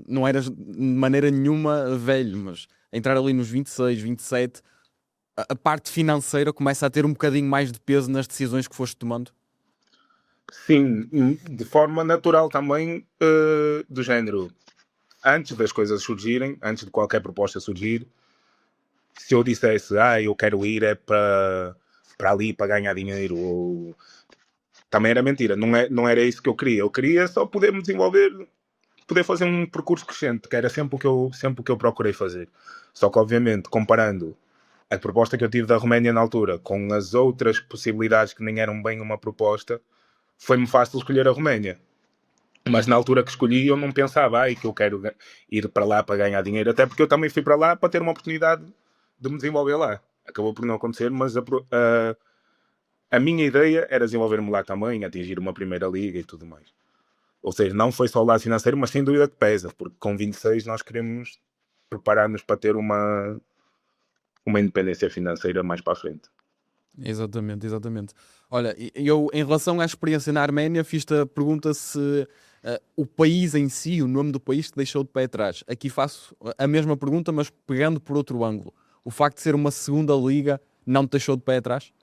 não eras de maneira nenhuma velho, mas entrar ali nos 26, 27, a parte financeira começa a ter um bocadinho mais de peso nas decisões que foste tomando? Sim, de forma natural também, do género. Antes das coisas surgirem, antes de qualquer proposta surgir, se eu dissesse, eu quero ir para ali para ganhar dinheiro, ou também era mentira, não era isso que eu queria só poder me desenvolver, poder fazer um percurso crescente, que era sempre o que eu procurei fazer. Só que, obviamente, comparando a proposta que eu tive da Roménia na altura com as outras possibilidades que nem eram bem uma proposta, foi-me fácil escolher a Roménia. Mas na altura que escolhi, eu não pensava que eu quero ir para lá para ganhar dinheiro, até porque eu também fui para lá para ter uma oportunidade de me desenvolver lá. Acabou por não acontecer, mas a minha ideia era desenvolver-me lá também, atingir uma primeira liga e tudo mais. Ou seja, não foi só o lado financeiro, mas sem dúvida que pesa, porque com 26 nós queremos preparar-nos para ter uma independência financeira mais para a frente. Exatamente, exatamente. Olha, eu em relação à experiência na Arménia, fiz-te a pergunta se o país em si, o nome do país, te deixou de pé atrás. Aqui faço a mesma pergunta, mas pegando por outro ângulo. O facto de ser uma segunda liga não te deixou de pé atrás?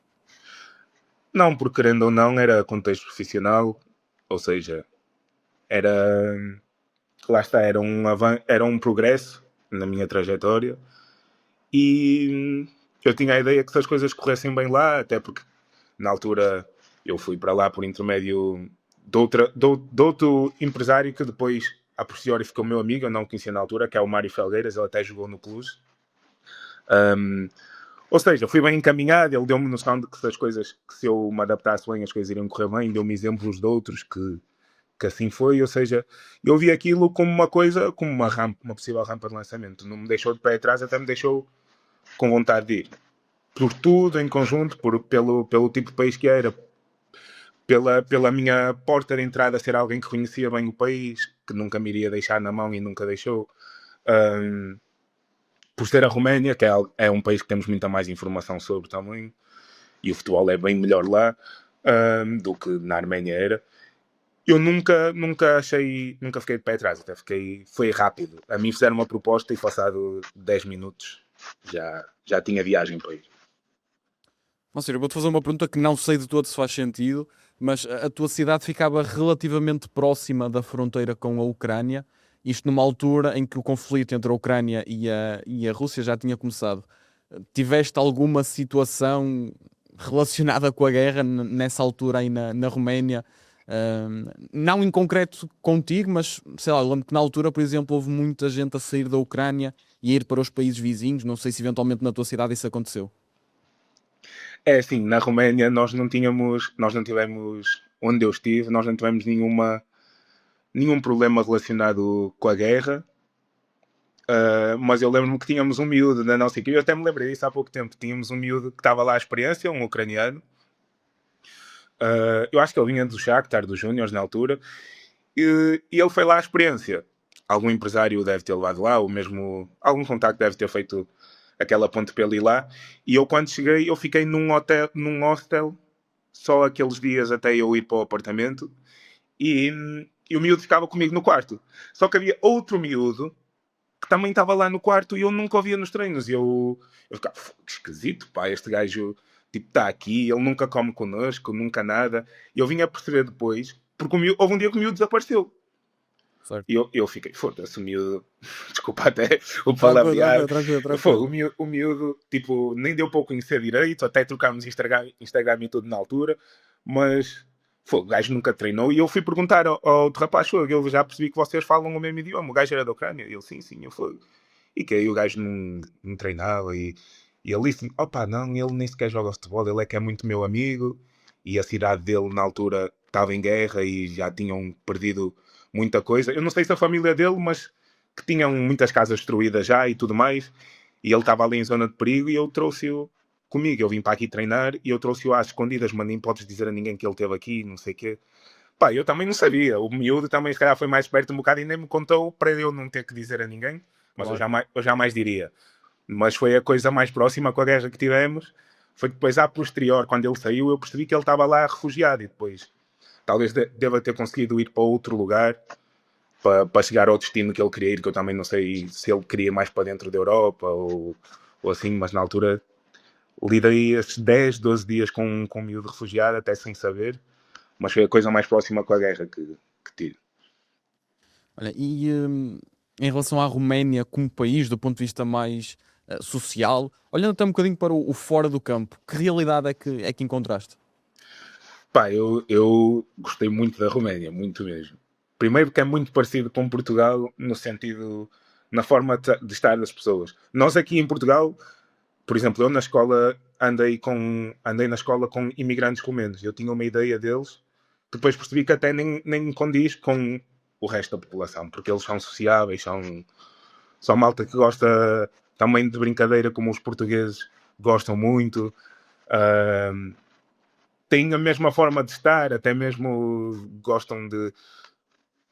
Não, porque querendo ou não, era contexto profissional, ou seja, era. Lá está, era um progresso na minha trajetória e eu tinha a ideia que se as coisas corressem bem lá, até porque na altura eu fui para lá por intermédio de outro empresário que depois a posteriori ficou meu amigo, eu não o conhecia na altura, que é o Mário Felgueiras, ele até jogou no Cluj. Ou seja, fui bem encaminhado, ele deu-me noção de que se eu me adaptasse bem, as coisas iriam correr bem, deu-me exemplos de outros que assim foi, ou seja, eu vi aquilo como uma coisa, como uma rampa, uma possível rampa de lançamento. Não me deixou de pé atrás, até me deixou com vontade de ir. Por tudo em conjunto, pelo tipo de país que era, pela minha porta de entrada ser alguém que conhecia bem o país, que nunca me iria deixar na mão e nunca deixou. Por ser a Roménia, que é um país que temos muita mais informação sobre também, e o futebol é bem melhor lá do que na Arménia era. Eu nunca fiquei de pé atrás, foi rápido. A mim fizeram uma proposta e passado 10 minutos já tinha viagem para ir. Ou seja, eu vou-te fazer uma pergunta que não sei de todo se faz sentido, mas a tua cidade ficava relativamente próxima da fronteira com a Ucrânia, isto numa altura em que o conflito entre a Ucrânia e a Rússia já tinha começado. Tiveste alguma situação relacionada com a guerra nessa altura aí na Roménia? Não em concreto contigo, mas sei lá, eu lembro que na altura, por exemplo, houve muita gente a sair da Ucrânia e a ir para os países vizinhos. Não sei se eventualmente na tua cidade isso aconteceu. É assim, na Roménia nós não tivemos, onde eu estive, nós não tivemos nenhum problema relacionado com a guerra. Mas eu lembro-me que tínhamos um miúdo na nossa equipe, eu até me lembrei disso há pouco tempo. Tínhamos um miúdo que estava lá à experiência, um ucraniano. Eu acho que ele vinha do Shakhtar, dos Júniors na altura, e ele foi lá à experiência. algum empresário deve ter levado lá, ou mesmo algum contacto deve ter feito aquela ponte para ele ir lá. E eu, quando cheguei, eu fiquei num hostel, só aqueles dias até eu ir para o apartamento, e o miúdo ficava comigo no quarto. Só que havia outro miúdo que também estava lá no quarto e eu nunca o via nos treinos. E eu ficava, que esquisito, pá, este gajo tipo, está aqui, ele nunca come connosco, nunca nada. E eu vim a perceber depois, porque houve um dia que o miúdo desapareceu. Certo. E eu fiquei, foda-se, o miúdo, desculpa até o Tranquilo, palavrear, tranquilo, foi, tranquilo. o miúdo, tipo, nem deu para o conhecer direito, até trocámos Instagram e tudo na altura, mas foi, o gajo nunca treinou. E eu fui perguntar ao outro rapaz, foi, eu já percebi que vocês falam o mesmo idioma, o gajo era da Ucrânia. E ele, sim, eu fui. E que aí o gajo não treinava, e ele disse, opa, não, ele nem sequer joga futebol, ele é que é muito meu amigo, e a cidade dele na altura estava em guerra e já tinham perdido muita coisa. Eu não sei se a família dele, mas que tinham muitas casas destruídas já e tudo mais, e ele estava ali em zona de perigo e eu trouxe-o comigo. Eu vim para aqui treinar e eu trouxe-o às escondidas, mas nem podes dizer a ninguém que ele esteve aqui, não sei o quê. Pá, eu também não sabia. O miúdo também, se calhar, foi mais perto um bocado e nem me contou para eu não ter que dizer a ninguém, mas Claro. eu jamais diria. Mas foi a coisa mais próxima com a guerra que tivemos. Foi que depois, à posterior, quando ele saiu, eu percebi que ele estava lá refugiado e depois talvez deva ter conseguido ir para outro lugar para chegar ao destino que ele queria ir, que eu também não sei se ele queria mais para dentro da Europa ou assim, mas na altura lidei esses 10, 12 dias com um miúdo refugiado, até sem saber, mas foi a coisa mais próxima com a guerra que tive. Olha, e em relação à Roménia como país, do ponto de vista mais social, olhando até um bocadinho para o fora do campo, que realidade é que encontraste? Pá, eu gostei muito da Roménia, muito mesmo. Primeiro que é muito parecido com Portugal no sentido, na forma de estar das pessoas. Nós aqui em Portugal, por exemplo, eu na escola andei na escola com imigrantes romenos. Eu tinha uma ideia deles, depois percebi que até nem condiz com o resto da população, porque eles são sociáveis, são malta que gosta também de brincadeira, como os portugueses gostam muito. Uh, Têm a mesma forma de estar, até mesmo gostam de.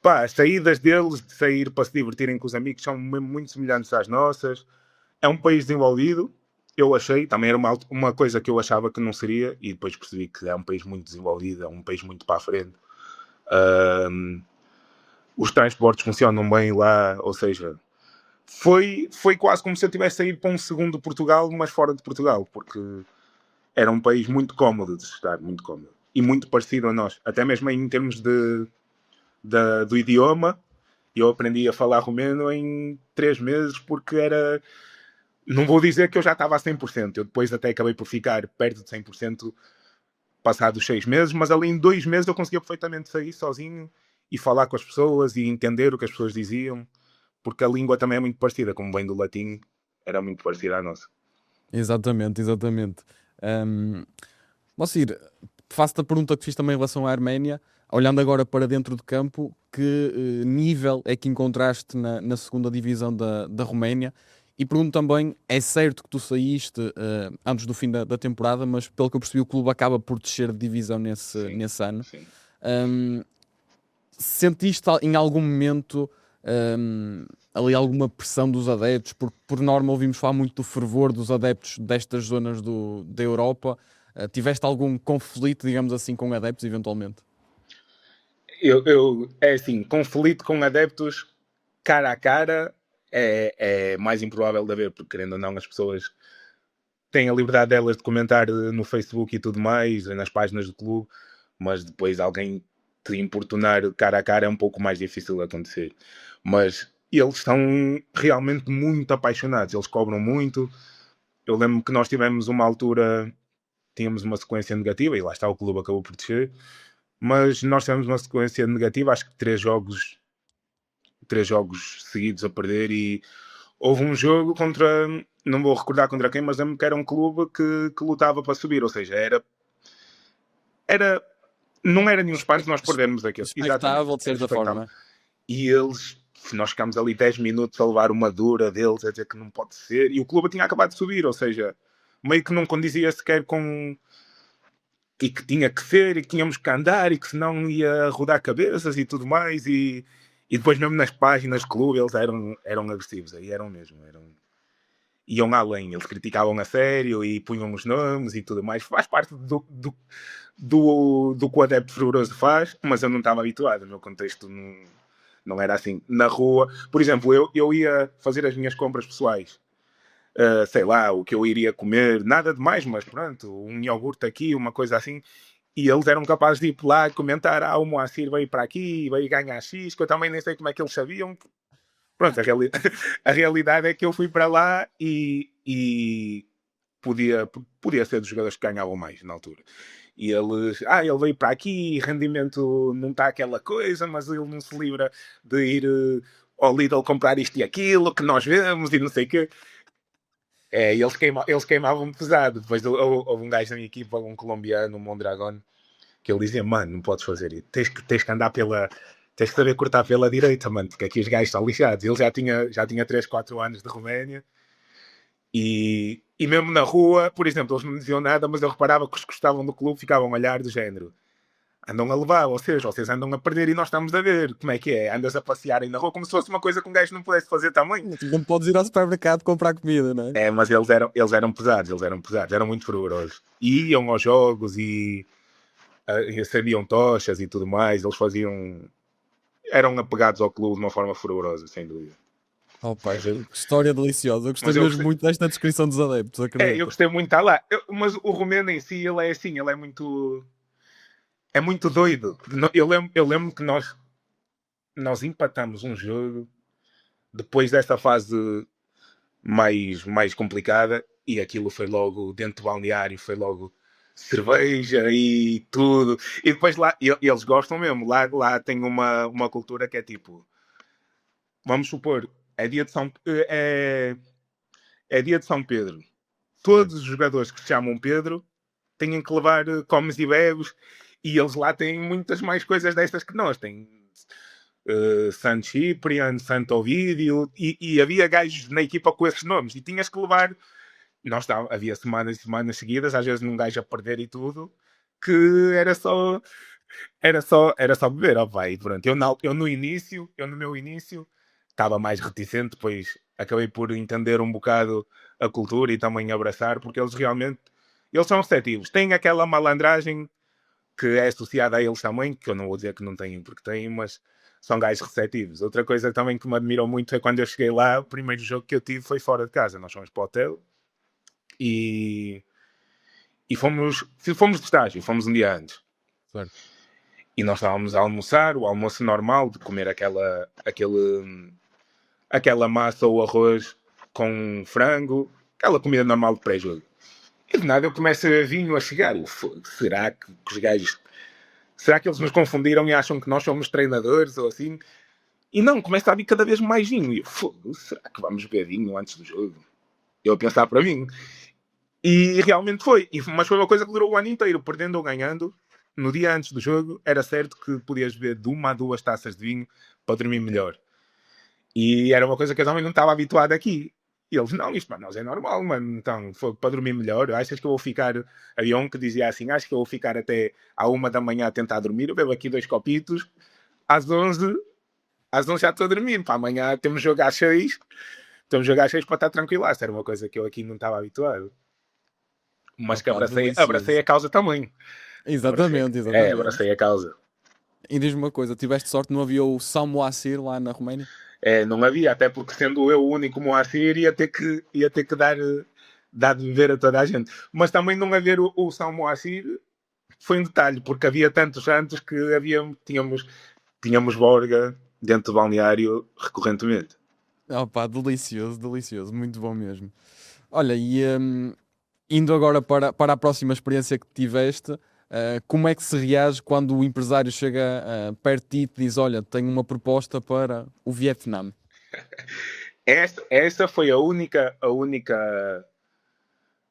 Pá, as saídas deles, de sair para se divertirem com os amigos, são mesmo muito semelhantes às nossas. É um país desenvolvido, eu achei, também era uma coisa que eu achava que não seria, e depois percebi que é um país muito desenvolvido, é um país muito para a frente. Um, os transportes funcionam bem lá, ou seja, foi quase como se eu tivesse saído para um segundo Portugal, mas fora de Portugal, porque era um país muito cómodo de estar, muito cómodo. E muito parecido a nós, até mesmo em termos do idioma. Eu aprendi a falar romeno em 3 meses porque era. Não vou dizer que eu já estava a 100%, eu depois até acabei por ficar perto de 100% passados 6 meses, mas ali em 2 meses eu conseguia perfeitamente sair sozinho e falar com as pessoas e entender o que as pessoas diziam, porque a língua também é muito parecida, como vem do latim, era muito parecida à nossa. Exatamente, exatamente. Um, Moacir, faço-te a pergunta que fiz também em relação à Arménia, olhando agora para dentro do campo, que nível é que encontraste na segunda divisão da Roménia? E pergunto também, é certo que tu saíste antes do fim da temporada, mas pelo que eu percebi o clube acaba por descer de divisão Sim, nesse ano. sim. Um, Sentiste em algum momento ali alguma pressão dos adeptos? Porque por norma ouvimos falar muito do fervor dos adeptos destas zonas da Europa. Tiveste algum conflito, digamos assim, com adeptos, eventualmente? É assim, conflito com adeptos cara a cara é mais improvável de haver, porque querendo ou não, as pessoas têm a liberdade delas de comentar no Facebook e tudo mais, nas páginas do clube, mas depois alguém te importunar cara a cara é um pouco mais difícil de acontecer. Mas eles estão realmente muito apaixonados, eles cobram muito. Eu lembro que nós tivemos uma altura, tínhamos uma sequência negativa, e lá está, o clube acabou por descer, mas nós tivemos uma sequência negativa, acho que 3 jogos seguidos a perder, e houve um jogo contra, não vou recordar contra quem, mas lembro que era um clube que lutava para subir, ou seja, era não era nenhum espanto nós perdermos aquilo. Exatamente, Expectável, de era certa expectável. forma. E eles, nós ficámos ali 10 minutos a levar uma dura deles, a dizer que não pode ser, e o clube tinha acabado de subir, ou seja, meio que não condizia sequer com. E que tinha que ser, e que tínhamos que andar, e que senão ia rodar cabeças e tudo mais, E depois mesmo nas páginas de clube eles eram agressivos, aí eram mesmo, iam além, eles criticavam a sério e punham os nomes e tudo mais, faz parte do que o adepto fervoroso faz, mas eu não estava habituado, o meu contexto não era assim. Na rua, por exemplo, eu ia fazer as minhas compras pessoais, sei lá, o que eu iria comer, nada demais, mas pronto, um iogurte aqui, uma coisa assim, e eles eram capazes de ir lá e comentar: o Moacir veio para aqui, veio ganhar X, que eu também nem sei como é que eles sabiam. Pronto, a realidade é que eu fui para lá e podia ser dos jogadores que ganhavam mais na altura. E eles, ele veio para aqui, rendimento não está aquela coisa, mas ele não se livra de ir ao Lidl comprar isto e aquilo que nós vemos e não sei o quê. Eles queimavam pesado. Depois houve um gajo na minha equipa, um colombiano, um Mondragón, que ele dizia: mano, não podes fazer isso, tens que andar tens que saber cortar pela direita, mano, porque aqui os gajos estão lixados. Ele já tinha 3, 4 anos de Roménia e mesmo na rua, por exemplo, eles não diziam nada, mas eu reparava que os que gostavam do clube ficavam a olhar do género: andam a levar, ou seja, vocês andam a perder e nós estamos a ver. Como é que é? Andas a passearem na rua como se fosse uma coisa que um gajo não pudesse fazer também. Não podes ir ao supermercado comprar comida, não é? Mas eles eram pesados, eram muito fervorosos. E iam aos jogos e recebiam tochas e tudo mais, eles eram apegados ao clube de uma forma fervorosa, sem dúvida. Oh, pai, história deliciosa. Eu gostei mesmo muito desta descrição dos adeptos, eu acredito. gostei muito de estar lá. Mas o Romeno em si, ele é assim, ele é muito doido. Eu lembro que nós empatamos um jogo depois dessa fase mais complicada e aquilo foi logo dentro do balneário, foi logo cerveja e tudo. E depois lá, eles gostam mesmo, lá tem uma cultura que é tipo, vamos supor, é dia de é dia de São Pedro. Todos os jogadores que se chamam Pedro têm que levar comes e bebes e eles lá têm muitas mais coisas destas que nós. Tem Santo Ciprian, Santo Ovídio e havia gajos na equipa com esses nomes e tinhas que levar. Havia semanas e semanas seguidas, às vezes num gajo a perder e tudo, que era só beber, ó pai. Pronto, eu no meu início, estava mais reticente, pois acabei por entender um bocado a cultura e também abraçar, porque eles são receptivos. Têm aquela malandragem que é associada a eles também, que eu não vou dizer que não têm, porque têm, mas são gajos receptivos. Outra coisa também que me admirou muito é quando eu cheguei lá, o primeiro jogo que eu tive foi fora de casa. Nós fomos para o hotel e fomos de estágio, fomos um dia antes. Certo. E nós estávamos a almoçar, o almoço normal, de comer aquela massa ou arroz com frango, aquela comida normal de pré-jogo. E de nada eu começo a ver vinho a chegar. Será que os gajos... Será que eles nos confundiram e acham que nós somos treinadores ou assim? E não, começa a vir cada vez mais vinho. E eu, será que vamos beber vinho antes do jogo? Eu a pensar para mim. E realmente foi. Mas foi uma coisa que durou o ano inteiro, perdendo ou ganhando. No dia antes do jogo, era certo que podias beber de 1 a 2 taças de vinho para dormir melhor. E era uma coisa que eu também não estava habituado aqui. E eles: não, isto para nós é normal, mano. Então, foi para dormir melhor. Achas que eu vou ficar... Havia um que dizia assim: acho que eu vou ficar até à 1 da manhã a tentar dormir. Eu bebo aqui 2 copitos. Às 11 já estou a dormir. Para amanhã temos jogo às 6. Temos jogo às 6 para estar tranquilo. Esta era uma coisa que eu aqui não estava habituado. Mas que abracei a causa também. Exatamente, exatamente. Abracei a causa. E diz-me uma coisa, tiveste sorte, não havia o São Moacir lá na Roménia? Não havia, até porque sendo eu o único Moacir ia ter que dar de beber a toda a gente. Mas também não haver o São Moacir foi um detalhe, porque havia tantos santos que tínhamos borga dentro do balneário recorrentemente. Pá, delicioso, delicioso, muito bom mesmo. Olha, e indo agora para a próxima experiência que tiveste, como é que se reage quando o empresário chega perto de ti e te diz: olha, tenho uma proposta para o Vietnã? Essa foi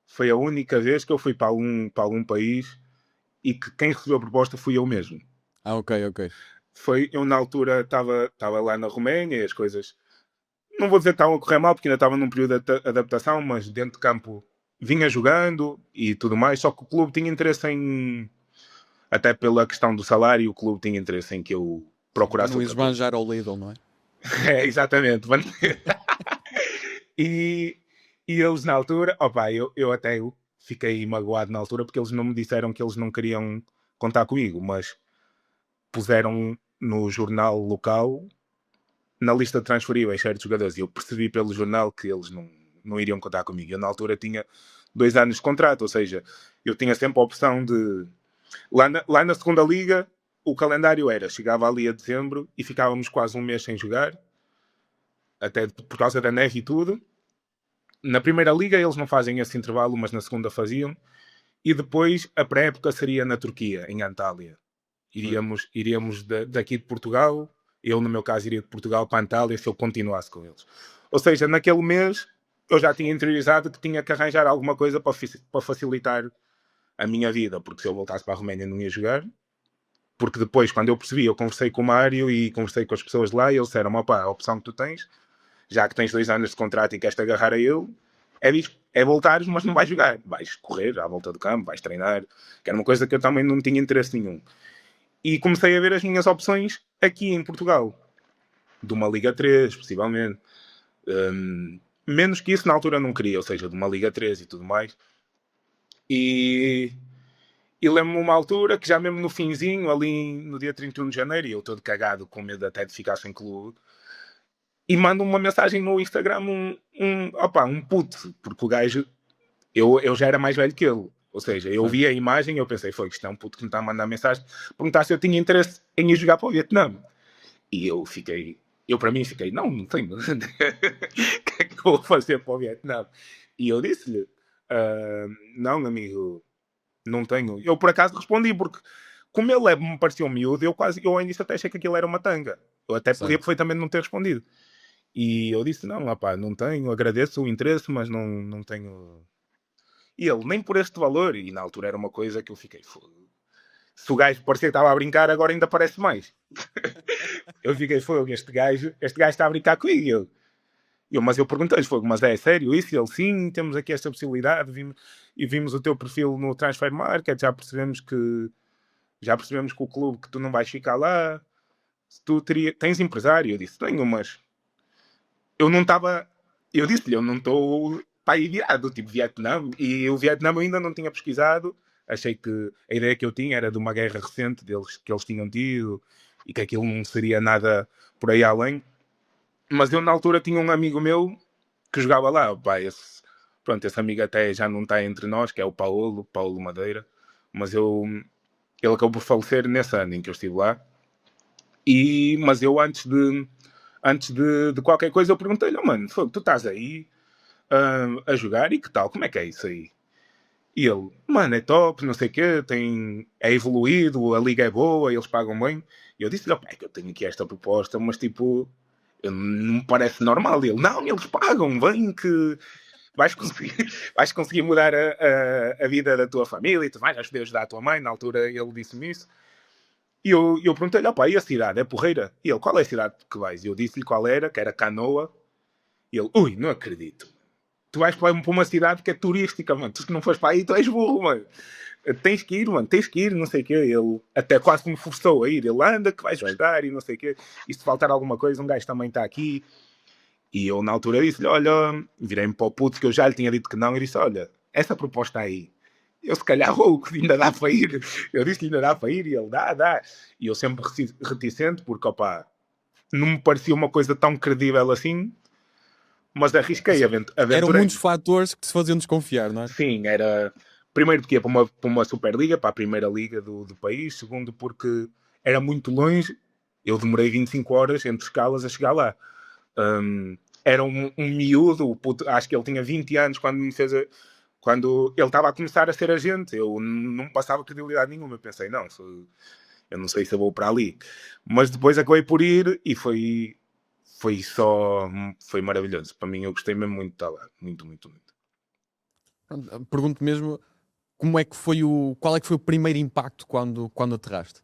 foi a única vez que eu fui para algum país e que quem recebeu a proposta fui eu mesmo. Ok. Eu na altura estava lá na Roménia e as coisas, não vou dizer que estavam a correr mal, porque ainda estava num período de adaptação, mas dentro de campo vinha jogando e tudo mais, só que o clube tinha interesse até pela questão do salário, o clube tinha interesse em que eu Sim, procurar para não açúcar. esbanjar ao Lidl, não é? É, exatamente. e, e eles na altura, opa, eu até fiquei magoado na altura porque eles não me disseram que eles não queriam contar comigo, mas puseram no jornal local, na lista de transferíveis, certos jogadores, e eu percebi pelo jornal que eles não iriam contar comigo. Eu na altura tinha 2 anos de contrato, ou seja, eu tinha sempre a opção de... Lá na segunda liga, o calendário era, chegava ali a dezembro e ficávamos quase um mês sem jogar, até por causa da neve e tudo. Na primeira liga eles não fazem esse intervalo, mas na segunda faziam. E depois a pré-época seria na Turquia, em Antália. Iríamos daqui de Portugal, eu no meu caso iria de Portugal para Antália se eu continuasse com eles. Ou seja, naquele mês eu já tinha interiorizado que tinha que arranjar alguma coisa para facilitar a minha vida, porque se eu voltasse para a Roménia não ia jogar. Porque depois, quando eu percebi, eu conversei com o Mário e conversei com as pessoas lá e eles disseram, opá, a opção que tu tens, já que tens 2 anos de contrato e queres te agarrar a ele, é voltares, mas não vais jogar. Vais correr à volta do campo, vais treinar, que era uma coisa que eu também não tinha interesse nenhum. E comecei a ver as minhas opções aqui em Portugal. De uma Liga 3, possivelmente. Menos que isso na altura não queria, ou seja, de uma Liga 3 e tudo mais. E lembro-me uma altura que já mesmo no finzinho, ali no dia 31 de janeiro, e eu todo cagado, com medo até de ficar sem clube, e mando uma mensagem no Instagram, um puto, porque o gajo, eu já era mais velho que ele. Ou seja, eu vi a imagem e eu pensei, foi, isto é um puto que me está a mandar mensagem, perguntar se eu tinha interesse em ir jogar para o Vietnã. E eu para mim fiquei, não tenho. O que é que eu vou fazer para o Vietnã? E eu disse-lhe, não, amigo, não tenho. Eu por acaso respondi, porque como ele me pareceu miúdo, eu ainda até achei que aquilo era uma tanga. Eu até podia perfeitamente não ter respondido. E eu disse, não, rapaz, não tenho, agradeço o interesse, mas não tenho. E ele, nem por este valor, e na altura era uma coisa que eu fiquei, fogo. Se o gajo parecia que estava a brincar, agora ainda parece mais. Eu fiquei, fogo, este gajo está a brincar comigo. Mas eu perguntei-lhe, fogo, mas é sério isso? E ele, sim, temos aqui esta possibilidade, vimos o teu perfil no Transfer Market, já percebemos que o clube que tu não vais ficar lá, se tu tens empresário. Eu disse, tenho, mas eu não estava, eu disse-lhe, eu não estou para aí virado, tipo Vietnã, e o Vietnã eu ainda não tinha pesquisado, achei que a ideia que eu tinha era de uma guerra recente deles, que eles tinham tido, e que aquilo não seria nada por aí além. Mas eu na altura tinha um amigo meu que jogava lá, pá, esse amigo até já não está entre nós, que é o Paulo Madeira, mas ele acabou por falecer nesse ano em que eu estive lá. Mas eu antes de qualquer coisa eu perguntei-lhe, oh, mano, tu estás aí a jogar e que tal? Como é que é isso aí? E ele, mano, é top, não sei o quê, é evoluído, a liga é boa, eles pagam bem. E eu disse-lhe, é que eu tenho aqui esta proposta, mas tipo, não me parece normal. E ele, não, eles pagam bem, que vais conseguir, vais conseguir mudar a vida da tua família e tu vais poder ajudar a tua mãe. Na altura ele disse-me isso. E eu perguntei-lhe, e a cidade? É porreira? E ele, qual é a cidade que vais? E eu disse-lhe qual era, que era Canoa. E ele, ui, não acredito. Tu vais para uma cidade que é turística, mano. Tu que não fores para aí, tu és burro, mano. Tens que ir, mano, não sei o quê. Ele até quase me forçou a ir. Ele, anda, que vais ajudar e não sei o quê. E se faltar alguma coisa, um gajo também está aqui. E eu, na altura, disse-lhe, olha, virei-me para o puto, que eu já lhe tinha dito que não. E disse, olha, essa proposta aí, eu se calhar vou, que ainda dá para ir. Eu disse que ainda dá para ir e ele, dá. E eu sempre reticente, porque, não me parecia uma coisa tão credível assim, mas arrisquei, aventurei. Eram muitos fatores que se faziam desconfiar, não é? Sim, era... Primeiro porque ia para uma Superliga, para a primeira liga do país. Segundo porque era muito longe. Eu demorei 25 horas entre escalas a chegar lá. Era um miúdo, acho que ele tinha 20 anos quando ele estava a começar a ser agente. Eu não passava credibilidade nenhuma. Eu pensei, não, eu não sei se eu vou para ali. Mas depois acabei por ir e foi maravilhoso. Para mim, eu gostei mesmo muito de estar lá. Muito, muito, muito. Pergunto mesmo, qual é que foi o primeiro impacto quando aterraste?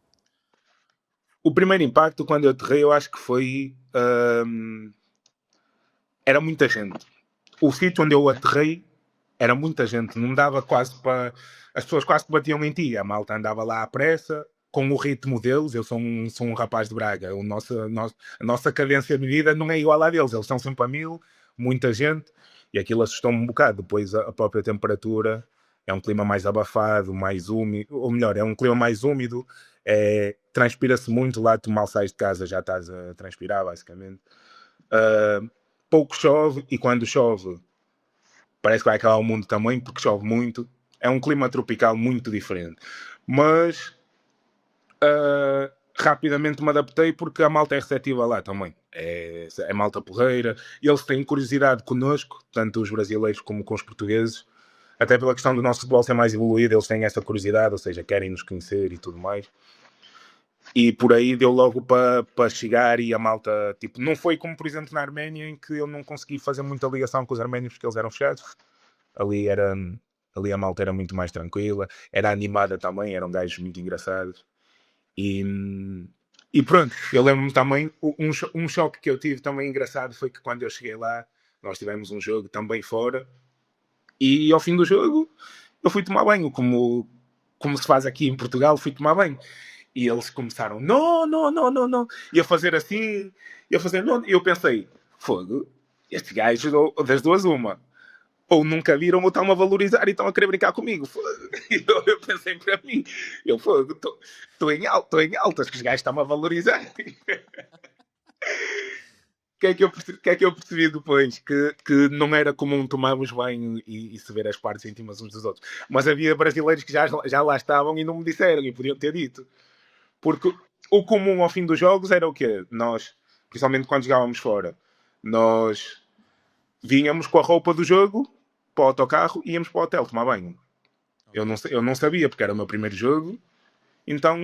O primeiro impacto, quando eu aterrei, eu acho que foi... era muita gente. O sítio onde eu aterrei era muita gente. Não dava quase para... As pessoas quase que batiam em ti. A malta andava lá à pressa, com o ritmo deles. Eu sou um rapaz de Braga, a nossa cadência de vida não é igual à deles, eles estão sempre a mil, muita gente, e aquilo assustou-me um bocado. Depois a própria temperatura é um clima mais abafado, mais úmido, ou melhor, é um clima mais úmido, transpira-se muito lá, tu mal sais de casa já estás a transpirar, basicamente. Pouco chove, e quando chove parece que vai acabar o mundo também, porque chove muito. É um clima tropical muito diferente. Mas rapidamente me adaptei, porque a malta é receptiva lá também. É malta porreira. E eles têm curiosidade connosco, tanto os brasileiros como com os portugueses. Até pela questão do nosso futebol ser mais evoluído, eles têm essa curiosidade, ou seja, querem nos conhecer e tudo mais. E por aí deu logo para chegar, e a malta, tipo, não foi como, por exemplo, na Arménia, em que eu não consegui fazer muita ligação com os arménios porque eles eram fechados. Ali a malta era muito mais tranquila, era animada também, eram gajos muito engraçados. E pronto, eu lembro-me também, um choque que eu tive também engraçado foi que quando eu cheguei lá, nós tivemos um jogo também fora, e ao fim do jogo eu fui tomar banho, como se faz aqui em Portugal, fui tomar banho. E eles começaram, não, não, não, não, não. E a fazer assim, e a fazer, não. E eu pensei, fogo, este gajo, das duas uma. Ou nunca viram, ou estão a valorizar e estão a querer brincar comigo. Fogo. E eu pensei para mim, fogo, estou em altas, que os gajos estão a valorizar. O que é que eu percebi depois? Que não era comum tomarmos banho e se ver as partes íntimas uns dos outros. Mas havia brasileiros que já lá estavam e não me disseram, e podiam ter dito. Porque o comum ao fim dos jogos era o quê? Nós, principalmente quando jogávamos fora, nós vinhamos com a roupa do jogo para o autocarro e íamos para o hotel tomar banho. Eu não sabia, porque era o meu primeiro jogo, então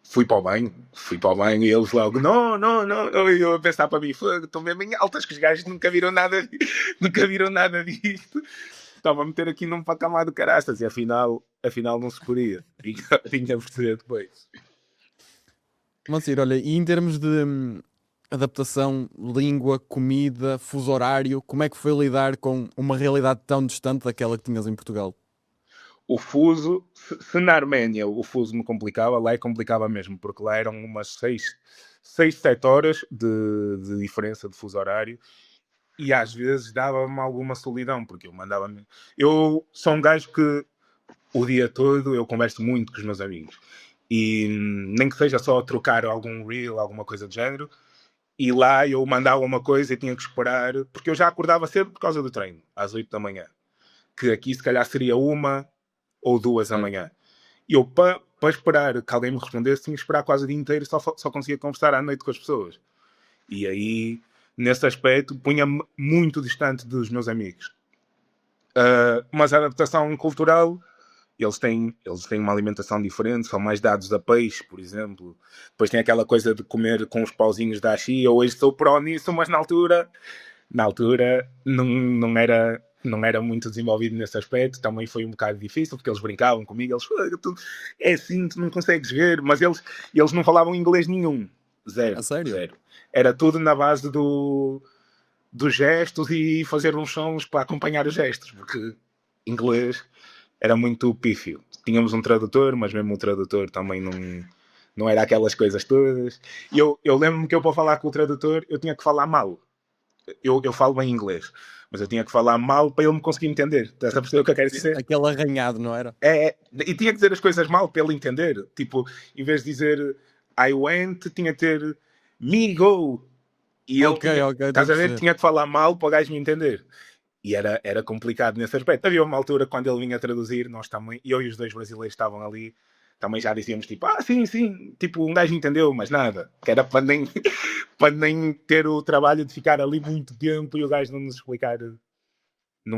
fui para o banho e eles logo, não, não, não. Eu a pensar para mim, estão mesmo em altas, que os gajos nunca viram nada, nunca viram nada disto. Estava a meter aqui num patamar do caraças, e afinal não se podia. Vinha a perceber depois. Mancir, olha, e em termos de adaptação, língua, comida, fuso horário, como é que foi lidar com uma realidade tão distante daquela que tinhas em Portugal? O fuso, se na Arménia o fuso me complicava, lá complicava mesmo, porque lá eram umas 7 horas de diferença de fuso horário, e às vezes dava-me alguma solidão, porque eu sou um gajo que o dia todo eu converso muito com os meus amigos, e nem que seja só trocar algum reel, alguma coisa do género, e lá eu mandava uma coisa e tinha que esperar, porque eu já acordava cedo por causa do treino, às 8 da manhã, que aqui se calhar seria 1 ou 2 da manhã. E eu, para esperar que alguém me respondesse, tinha que esperar quase o dia inteiro, só conseguia conversar à noite com as pessoas. E aí, nesse aspecto, punha-me muito distante dos meus amigos. Mas a adaptação cultural, eles têm uma alimentação diferente, são mais dados a peixe, por exemplo. Depois tem aquela coisa de comer com os pauzinhos da Axi. Eu hoje sou pró nisso, mas na altura não era muito desenvolvido nesse aspecto. Também foi um bocado difícil, porque eles brincavam comigo, é assim, tu não consegues ver, mas eles não falavam inglês nenhum, zero, A sério? zero. Era tudo na base dos gestos e fazer uns sons para acompanhar os gestos, porque inglês era muito pífio. Tínhamos um tradutor, mas mesmo o tradutor também não era aquelas coisas todas. E eu lembro-me que eu, para falar com o tradutor, eu tinha que falar mal. Eu falo bem inglês, mas eu tinha que falar mal para ele me conseguir entender. Estás a perceber o que eu quero dizer? Aquele arranhado, não era? E tinha que dizer as coisas mal para ele entender. Tipo, em vez de dizer I went, tinha que ter me go. E ele estás a ver? Tinha que falar mal para o gajo me entender. E era complicado nesse aspecto. Havia uma altura quando ele vinha traduzir, nós também, eu e os dois brasileiros estavam ali, também já dizíamos tipo, sim, tipo, um gajo entendeu, mas nada. Que era para nem, para nem ter o trabalho de ficar ali muito tempo e o gajo não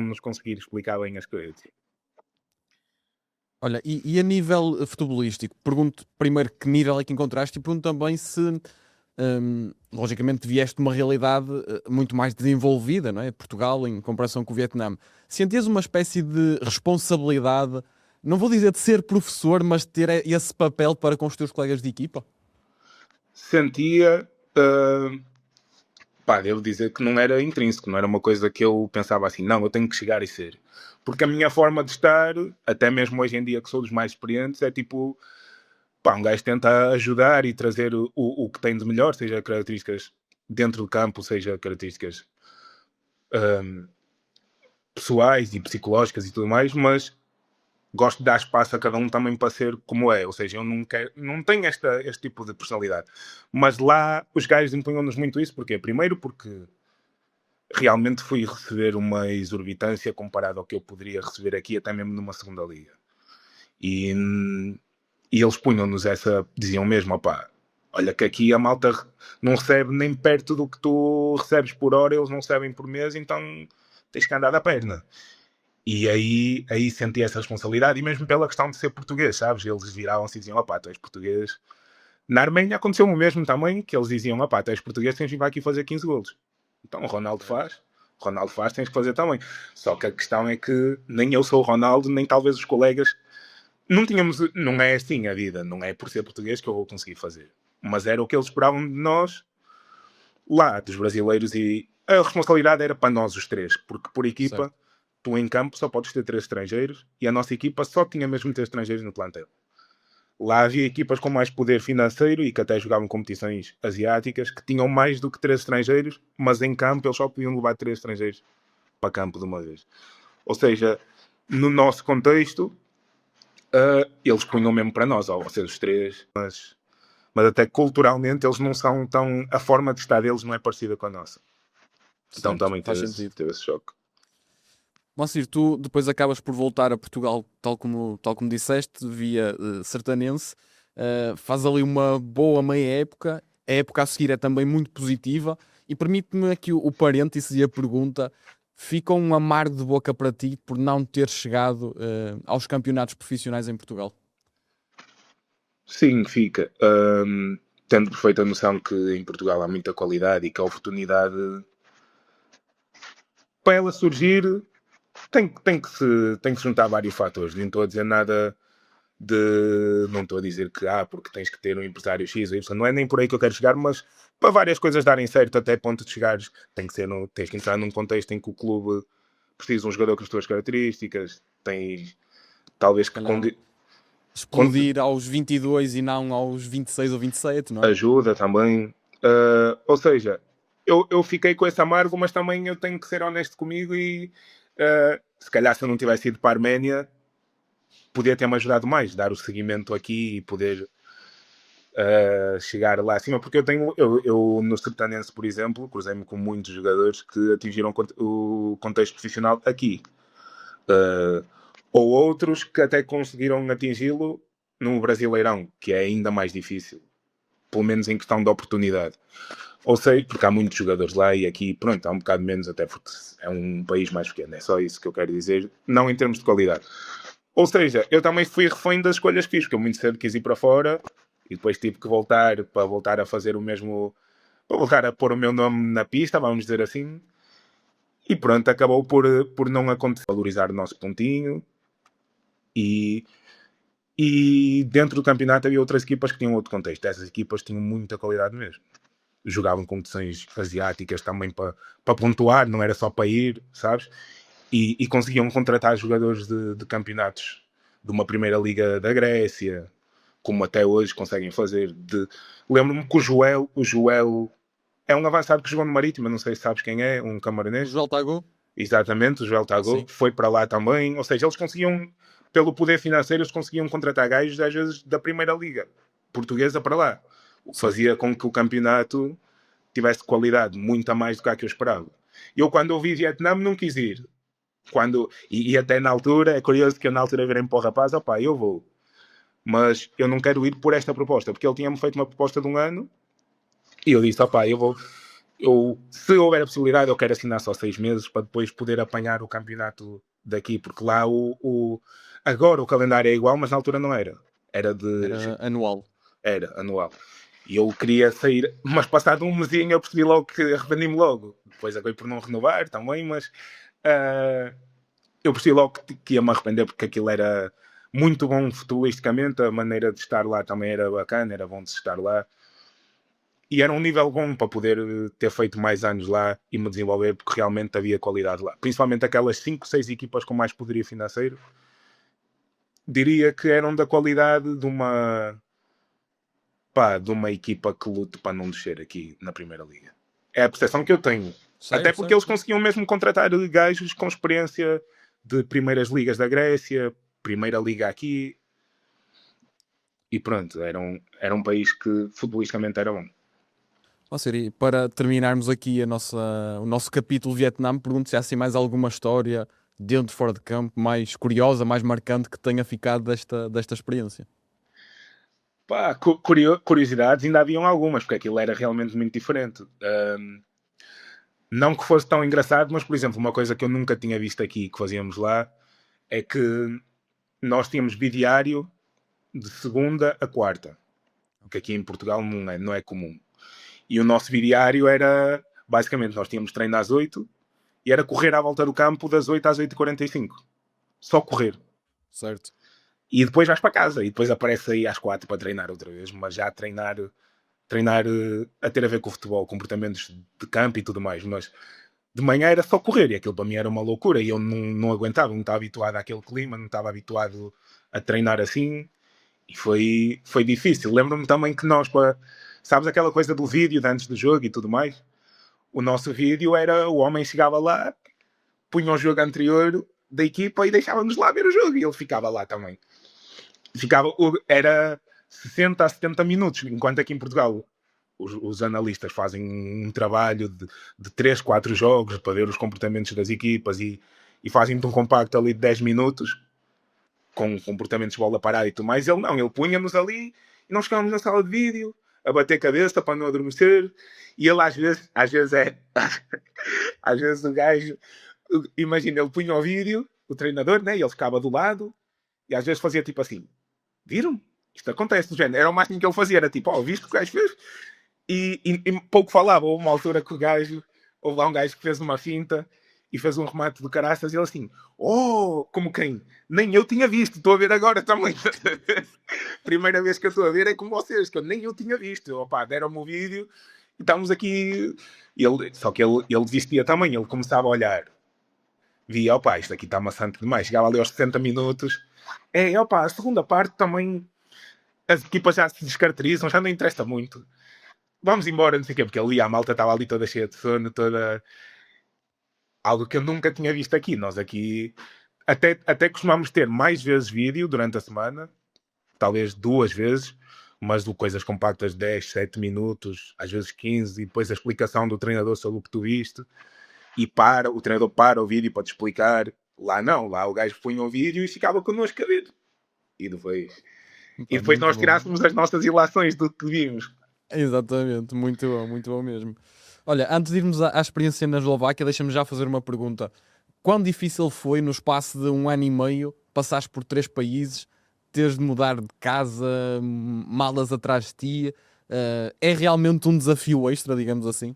nos conseguir explicar bem as coisas. Olha, e a nível futebolístico, pergunto primeiro que nível é que encontraste, e pergunto também se, logicamente, vieste de uma realidade muito mais desenvolvida, não é? Portugal, em comparação com o Vietnã. Sentias uma espécie de responsabilidade, não vou dizer de ser professor, mas de ter esse papel para com os teus colegas de equipa? Sentia, devo dizer que não era intrínseco, não era uma coisa que eu pensava assim, não, eu tenho que chegar e ser. Porque a minha forma de estar, até mesmo hoje em dia que sou dos mais experientes, é tipo, pá, um gajo tenta ajudar e trazer o que tem de melhor, seja características dentro do campo, seja características hum, pessoais e psicológicas e tudo mais, mas gosto de dar espaço a cada um também para ser como é, ou seja, eu não tenho este tipo de personalidade, mas lá os gajos impunham-nos muito isso, porque primeiro porque realmente fui receber uma exorbitância comparado ao que eu poderia receber aqui, até mesmo numa segunda liga. E, e eles punham-nos diziam mesmo, opá, olha que aqui a malta não recebe nem perto do que tu recebes por hora, eles não recebem por mês, então tens que andar da perna. E aí senti essa responsabilidade, e mesmo pela questão de ser português, sabes? Eles viravam-se e diziam, opá, tu és português. Na Arménia aconteceu o mesmo também, que eles diziam, opá, tu és português, tens de vir aqui fazer 15 golos. Então o Ronaldo faz, tens que fazer também. Só que a questão é que nem eu sou o Ronaldo, nem talvez os colegas. Não é assim a vida, não é por ser português que eu vou conseguir fazer. Mas era o que eles esperavam de nós, lá, dos brasileiros, e a responsabilidade era para nós os três, porque por equipa, Certo. tu em campo só podes ter 3 estrangeiros, e a nossa equipa só tinha mesmo 3 estrangeiros no plantel. Lá havia equipas com mais poder financeiro e que até jogavam competições asiáticas que tinham mais do que 3 estrangeiros, mas em campo eles só podiam levar 3 estrangeiros para campo de uma vez. Ou seja, no nosso contexto, eles punham mesmo para nós, ou vocês os três, mas até culturalmente eles não são tão. A forma de estar deles não é parecida com a nossa. Então Certo, também faz sentido. teve esse choque. Moacir, tu depois acabas por voltar a Portugal, tal como disseste, via Sertanense, faz ali uma boa meia época, a época a seguir é também muito positiva, e permite-me aqui o parênteses e a pergunta, fica um amargo de boca para ti por não ter chegado aos campeonatos profissionais em Portugal? Sim, fica. Tendo perfeita noção que em Portugal há muita qualidade e que a oportunidade para ela surgir tem que se juntar vários fatores. Nem estou a dizer nada de. Não estou a dizer que porque tens que ter um empresário X ou Y. Não é nem por aí que eu quero chegar, mas para várias coisas darem certo até ponto de chegares, tens que entrar num contexto em que o clube precisa de um jogador com as tuas características, tens talvez Se que calhar explodir aos 22 e não aos 26 ou 27, não é? ajuda também. Ou seja, eu fiquei com esse amargo, mas também eu tenho que ser honesto comigo e se calhar se eu não tivesse ido para a Arménia, podia ter-me ajudado mais, dar o seguimento aqui e poder chegar lá acima, porque eu no Sertanense, por exemplo, cruzei-me com muitos jogadores que atingiram o contexto profissional aqui. Uh, ou outros que até conseguiram atingi-lo no Brasileirão, que é ainda mais difícil, pelo menos em questão de oportunidade. Ou sei, porque há muitos jogadores lá e aqui, pronto, há um bocado menos, até porque é um país mais pequeno, é só isso que eu quero dizer, não em termos de qualidade. Ou seja, eu também fui refém das escolhas que fiz, porque eu muito cedo quis ir para fora e depois tive que voltar para voltar a fazer o mesmo, para voltar a pôr o meu nome na pista, vamos dizer assim. E pronto, acabou por não acontecer. Valorizar o nosso pontinho e, e dentro do campeonato havia outras equipas que tinham outro contexto. Essas equipas tinham muita qualidade mesmo. Jogavam competições asiáticas também para pontuar, não era só para ir, sabes? E conseguiam contratar jogadores de campeonatos de uma primeira liga da Grécia, como até hoje conseguem fazer. Lembro-me que o Joel é um avançado que jogou no Marítimo, não sei se sabes quem é, um O camaronês. Joel Tagou? Exatamente, o Joel Tagou Sim. foi para lá também. Ou seja, eles conseguiam, pelo poder financeiro, eles conseguiam contratar gajos às vezes da primeira liga portuguesa para lá. O que Certo. fazia com que o campeonato tivesse qualidade muito a mais do que a que eu esperava. Eu, quando ouvi Vietnã, não quis ir. E até na altura, é curioso que eu na altura virei para o rapaz, opá, eu vou. Mas eu não quero ir por esta proposta, porque ele tinha-me feito uma proposta de um ano e eu disse, opá, eu vou. Se houver a possibilidade, eu quero assinar só 6 meses para depois poder apanhar o campeonato daqui, porque lá agora o calendário é igual, mas na altura não era. Era Era anual. era anual. E eu queria sair, mas passado um mesinho eu percebi logo que arrependi-me logo. Depois acabei por não renovar também, mas eu percebi logo que ia-me arrepender porque aquilo era muito bom futbolisticamente, a maneira de estar lá também era bacana, era bom de estar lá. E era um nível bom para poder ter feito mais anos lá e me desenvolver, porque realmente havia qualidade lá. Principalmente aquelas 5, 6 equipas com mais poderio financeiro, diria que eram da qualidade de uma. pá, de uma equipa que lute para não descer aqui na Primeira Liga. É a percepção que eu tenho. Até Certo, porque eles certo. conseguiam mesmo contratar gajos com experiência de primeiras ligas da Grécia, Primeira Liga aqui, e pronto, era um país que futbolisticamente era bom. Ó Siri, para terminarmos aqui o nosso capítulo Vietnã, pergunto se há assim mais alguma história dentro e fora de campo mais curiosa, mais marcante que tenha ficado desta experiência. Pá, curiosidades ainda haviam algumas, porque aquilo era realmente muito diferente. Não que fosse tão engraçado, mas por exemplo, uma coisa que eu nunca tinha visto aqui que fazíamos lá é que nós tínhamos bidiário de segunda a quarta, que aqui em Portugal não é comum. E o nosso bidiário era, basicamente, nós tínhamos treino às 8 e era correr à volta do campo das 8 às 8h45. Só correr. Certo. E depois vais para casa. E depois aparece aí às 4 para treinar outra vez. Mas já treinar a ter a ver com o futebol, comportamentos de campo e tudo mais. Mas de manhã era só correr. E aquilo para mim era uma loucura. E eu não aguentava. Não estava habituado àquele clima. Não estava habituado a treinar assim. E foi difícil. Lembro-me também que nós, sabes aquela coisa do vídeo de antes do jogo e tudo mais? O nosso vídeo era o homem chegava lá, punha o jogo anterior da equipa e deixava-nos lá ver o jogo. E ele ficava lá também. Era 60 a 70 minutos, enquanto aqui em Portugal os analistas fazem um trabalho de 3, 4 jogos para ver os comportamentos das equipas e fazem-te um compacto ali de 10 minutos com comportamentos de bola parada e tudo mais. Ele não, ele punha-nos ali e nós ficávamos na sala de vídeo a bater cabeça para não adormecer. E ele às vezes às vezes o gajo, imagina, ele punha o vídeo, o treinador, né? E ele ficava do lado e às vezes fazia tipo assim: viram? Isto acontece do género. Era o máximo que ele fazia, era tipo, viste o que o gajo fez? E pouco falava. Houve uma altura que houve lá um gajo que fez uma finta e fez um remate do caraças e ele assim, como quem? Nem eu tinha visto, estou a ver agora também. Primeira vez que eu estou a ver é com vocês, que eu nem eu tinha visto. Opa, deram-me o vídeo e estávamos aqui. Só que ele desistia também, ele começava a olhar. Via, opa, isto aqui está maçante demais. Chegava ali aos 60 minutos. Opa, a segunda parte também as equipas já se descaracterizam, já não interessa muito. Vamos embora, não sei o quê, porque ali a malta estava ali toda cheia de sono, toda. Algo que eu nunca tinha visto aqui. Nós aqui até costumamos ter mais vezes vídeo durante a semana, talvez 2 vezes, mas de coisas compactas de 10, 7 minutos, às vezes 15, e depois a explicação do treinador sobre o que tu viste, e o treinador para o vídeo para te explicar. Lá não, lá o gajo punha o vídeo e ficava connosco a ver. E depois, e Pá, depois muito nós bom. tirássemos as nossas ilações do que vimos. Exatamente, muito bom mesmo. Olha, antes de irmos à experiência na Eslováquia, deixa-me já fazer uma pergunta. Quão difícil foi, no espaço de 1 ano e meio, passares por 3 países, teres de mudar de casa, malas atrás de ti? É realmente um desafio extra, digamos assim?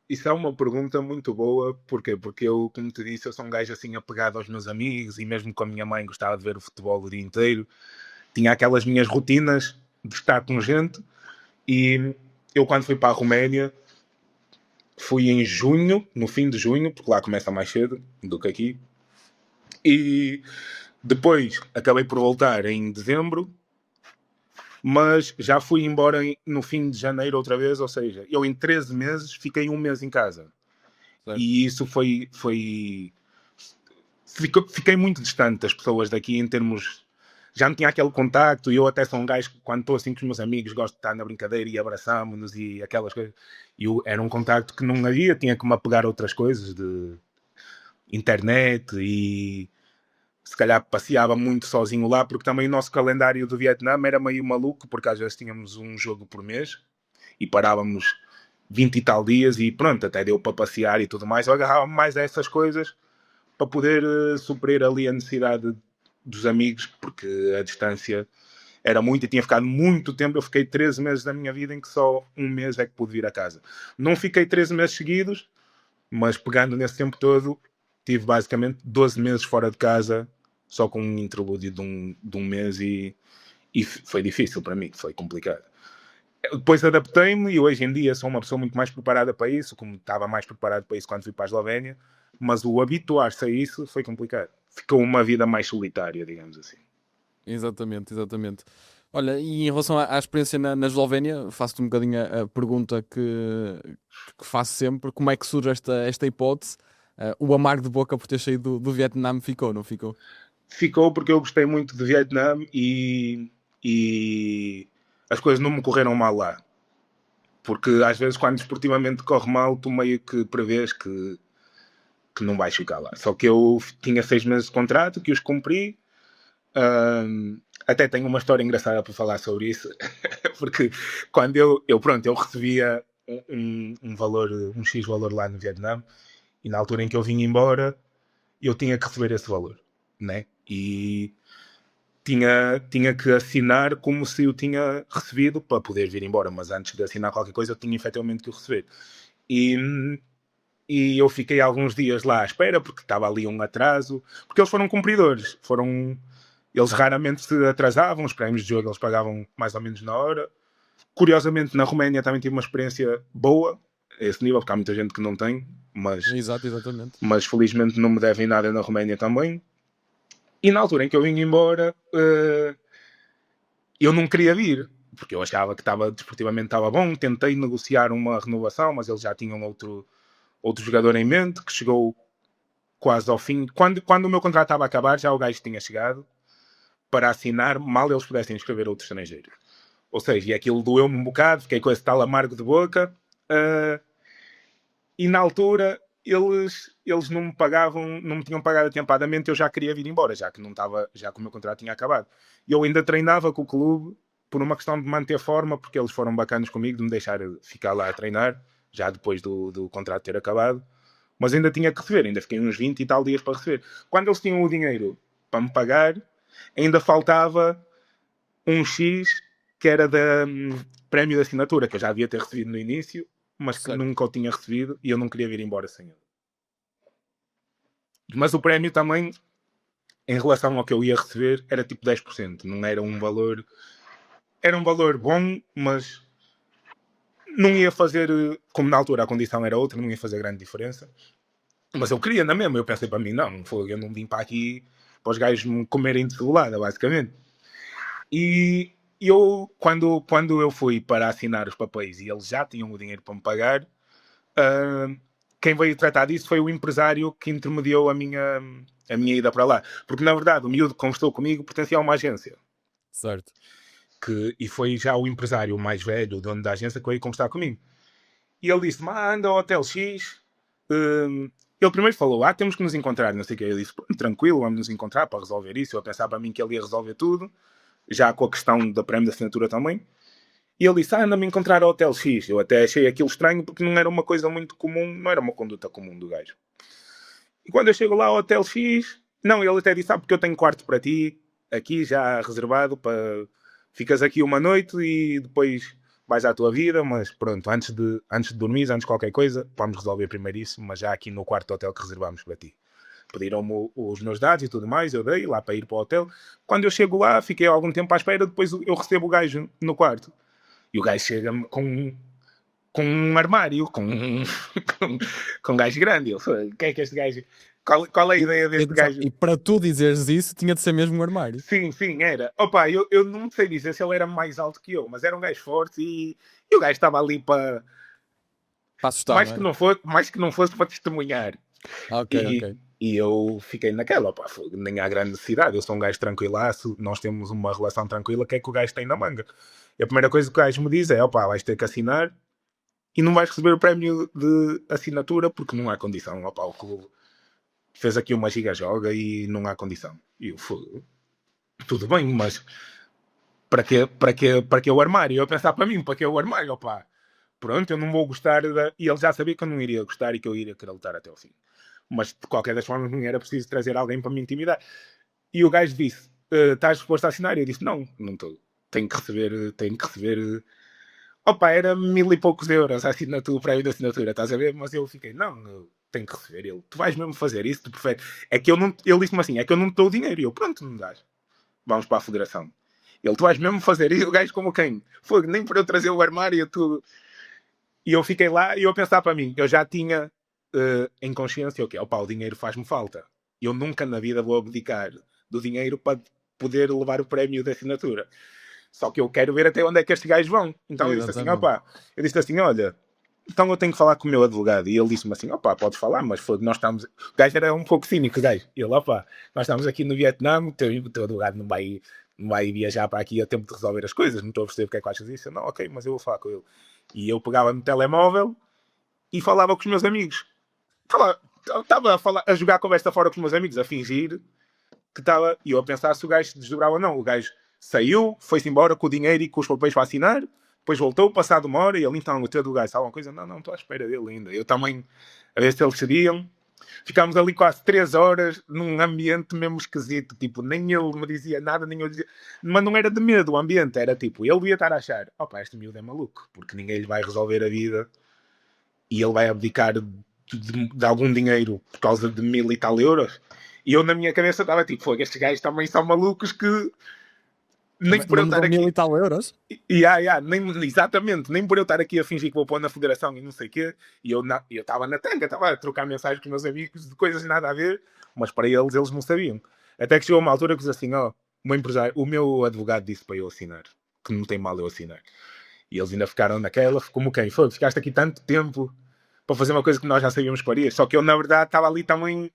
Isso é uma pergunta muito boa. Porquê? Porque eu, como te disse, eu sou um gajo assim apegado aos meus amigos e mesmo com a minha mãe gostava de ver o futebol o dia inteiro. Tinha aquelas minhas rotinas de estar com gente e eu quando fui para a Roménia fui em junho, no fim de junho, porque lá começa mais cedo do que aqui. E depois acabei por voltar em dezembro, mas já fui embora no fim de janeiro outra vez, ou seja, eu em 13 meses fiquei 1 mês em casa. Certo. E isso fiquei muito distante das pessoas daqui em termos. Já não tinha aquele contacto e eu até sou um gajo que quando estou assim com os meus amigos gosto de estar na brincadeira e abraçámos-nos e aquelas coisas. Era um contacto que não havia, tinha que me apegar a outras coisas de internet e se calhar passeava muito sozinho lá porque também o nosso calendário do Vietnã era meio maluco porque às vezes tínhamos um jogo por mês e parávamos 20 e tal dias e pronto, até deu para passear e tudo mais. Eu agarrava mais a essas coisas para poder suprir ali a necessidade dos amigos, porque a distância era muito e tinha ficado muito tempo. Eu fiquei 13 meses da minha vida em que só 1 mês é que pude vir a casa. Não fiquei 13 meses seguidos, mas pegando nesse tempo todo, tive basicamente 12 meses fora de casa, só com um interlúdio de um mês e foi difícil para mim, foi complicado. Depois adaptei-me e hoje em dia sou uma pessoa muito mais preparada para isso, como estava mais preparado para isso quando fui para a Eslovénia, mas o habituar-se a isso foi complicado. Ficou uma vida mais solitária, digamos assim. Exatamente, exatamente. Olha, e em relação à experiência na Eslovénia, faço-te um bocadinho a pergunta que faço sempre: como é que surge esta hipótese? O amargo de boca por ter saído do Vietnã ficou, não ficou? Ficou porque eu gostei muito de Vietnã e as coisas não me correram mal lá. Porque às vezes, quando esportivamente corre mal, tu meio que prevês que não vais ficar lá. Só que eu tinha 6 meses de contrato, que os cumpri. Até tenho uma história engraçada para falar sobre isso, porque quando eu recebia um valor, um X valor lá no Vietnã, e na altura em que eu vim embora, eu tinha que receber esse valor, né? E tinha que assinar como se eu tinha recebido para poder vir embora, mas antes de assinar qualquer coisa eu tinha efetivamente que o receber. E, e eu fiquei alguns dias lá à espera, porque estava ali um atraso, porque eles foram cumpridores, eles raramente se atrasavam, os prémios de jogo eles pagavam mais ou menos na hora. Curiosamente, na Roménia também tive uma experiência boa, a esse nível, porque há muita gente que não tem, Exato, exatamente. mas felizmente não me devem nada na Roménia também. E na altura em que eu vim embora, eu não queria vir, porque eu achava que desportivamente estava bom, tentei negociar uma renovação, mas eles já tinham outro jogador em mente, que chegou quase ao fim. Quando o meu contrato estava a acabar, já o gajo tinha chegado para assinar, mal eles pudessem inscrever outro estrangeiro. Ou seja, e aquilo doeu-me um bocado, fiquei com esse tal amargo de boca, e na altura eles não me pagavam, não me tinham pagado atempadamente, eu já queria vir embora, já que não estava, já que o meu contrato tinha acabado. E eu ainda treinava com o clube por uma questão de manter forma, porque eles foram bacanos comigo de me deixar ficar lá a treinar, já depois do contrato ter acabado. Mas ainda tinha que receber, ainda fiquei uns 20 e tal dias para receber. Quando eles tinham o dinheiro para me pagar, ainda faltava um X que era da prémio de assinatura, que eu já devia ter recebido no início, mas que Certo. nunca o tinha recebido e eu não queria vir embora sem ele. Mas o prémio também, em relação ao que eu ia receber, era tipo 10%. Não era um valor. Era um valor bom, mas não ia fazer. Como na altura a condição era outra, não ia fazer grande diferença. Mas eu queria na mesma. Eu pensei para mim, não, eu não vim para aqui para os gajos me comerem de cebolada, basicamente. E quando eu fui para assinar os papéis e eles já tinham o dinheiro para me pagar, quem veio tratar disso foi o empresário que intermediou a minha ida para lá. Porque, na verdade, o miúdo que conversou comigo pertencia a uma agência. Certo. E foi já o empresário mais velho, o dono da agência, que veio conversar comigo. E ele disse-me, anda ao Hotel X. Ele primeiro falou, temos que nos encontrar, não sei o que. Eu disse, tranquilo, vamos nos encontrar para resolver isso. Eu pensava para mim que ele ia resolver tudo, já com a questão da prémio de assinatura também. E ele disse, anda-me encontrar ao Hotel X. Eu até achei aquilo estranho, porque não era uma coisa muito comum, não era uma conduta comum do gajo. E quando eu chego lá ao Hotel X, não, ele até disse, porque eu tenho quarto para ti, aqui já reservado, para ficas aqui uma noite e depois vais à tua vida, mas pronto, antes de dormir, antes de qualquer coisa, vamos resolver primeiro isso, mas já aqui no quarto do hotel que reservamos para ti. Pediram-me os meus dados e tudo mais, eu dei lá para ir para o hotel. Quando eu chego lá, fiquei algum tempo à espera, depois eu recebo o gajo no quarto. E o gajo chega-me com um armário, com um gajo grande. Eu falei, o que é que este gajo... Qual é a ideia deste gajo? E para tu dizeres isso, tinha de ser mesmo um armário. Sim, sim, era. Opa, eu não sei dizer se ele era mais alto que eu, mas era um gajo forte e o gajo estava ali para... Para assustar, não era? Mais que não fosse para testemunhar. Ok, ok. E eu fiquei naquela, opa, nem há grande necessidade, eu sou um gajo tranquilaço, nós temos uma relação tranquila, o que é que o gajo tem na manga? E a primeira coisa que o gajo me diz é, opa, vais ter que assinar e não vais receber o prémio de assinatura porque não há condição, opa, o clube fez aqui uma giga-joga e não há condição. E eu fui, tudo bem, mas para que o armário? Eu a pensar para mim, para que o armário, opa? Pronto, eu não vou gostar e ele já sabia que eu não iria gostar e que eu iria querer lutar até o fim. Mas de qualquer das formas não era preciso trazer alguém para me intimidar. E o gajo disse, estás disposto a assinar? E eu disse, não estou. Tenho que receber. Opa, era 1000 e poucos euros a assinatura, o prémio da assinatura, estás a ver? Mas eu fiquei, não, eu tenho que receber. Ele, tu vais mesmo fazer isso? Tu preferes? É que eu não, ele disse-me assim, é que eu não te dou o dinheiro. E eu, pronto, não dás. Vamos para a federação. Ele, tu vais mesmo fazer isso? O gajo como quem? Foi nem para eu trazer o armário e tudo. E eu fiquei lá e eu a pensar para mim, eu já tinha em consciência, opa, o dinheiro faz-me falta. Eu nunca na vida vou abdicar do dinheiro para poder levar o prémio de assinatura. Só que eu quero ver até onde é que estes gajos vão. Então eu disse assim, opá, olha, então eu tenho que falar com o meu advogado. E ele disse-me assim, opá, podes falar, mas foi, nós estamos... O gajo era um pouco cínico, o gajo. E ele, opá, nós estamos aqui no Vietnã, o teu advogado não vai viajar para aqui a tempo de resolver as coisas, não estou a perceber porque é que achas isso. Eu, não, ok, mas eu vou falar com ele. E eu pegava no telemóvel e falava com os meus amigos. Estava a jogar a conversa fora com os meus amigos, a fingir que estava... E eu a pensar se o gajo se desdobrava ou não. O gajo saiu, foi-se embora com o dinheiro e com os papéis para assinar, depois voltou, passado uma hora, e ele, então, o teu do gajo, sabe alguma coisa? Não, estou à espera dele ainda. Eu também, a ver se eles cediam. Ficámos ali quase 3 horas num ambiente mesmo esquisito, tipo, nem ele me dizia nada, nem eu dizia... Mas não era de medo o ambiente, era tipo, ele devia estar a achar, opa, este miúdo é maluco, porque ninguém lhe vai resolver a vida e ele vai abdicar de algum dinheiro por causa de 1000 e tal euros. E eu na minha cabeça estava tipo, estes gajos também são malucos que nem por eu estar aqui... 1000 e tal euros? Exatamente, nem por eu estar aqui a fingir que vou pôr na federação e não sei o quê. E eu estava na tanga, estava a trocar mensagens com os meus amigos de coisas nada a ver, mas para eles não sabiam. Até que chegou uma altura que disse assim, o meu advogado disse para eu assinar, que não tem mal eu assinar. E eles ainda ficaram naquela, como quem foi, ficaste aqui tanto tempo para fazer uma coisa que nós já sabíamos que faria. Só que eu, na verdade, estava ali também,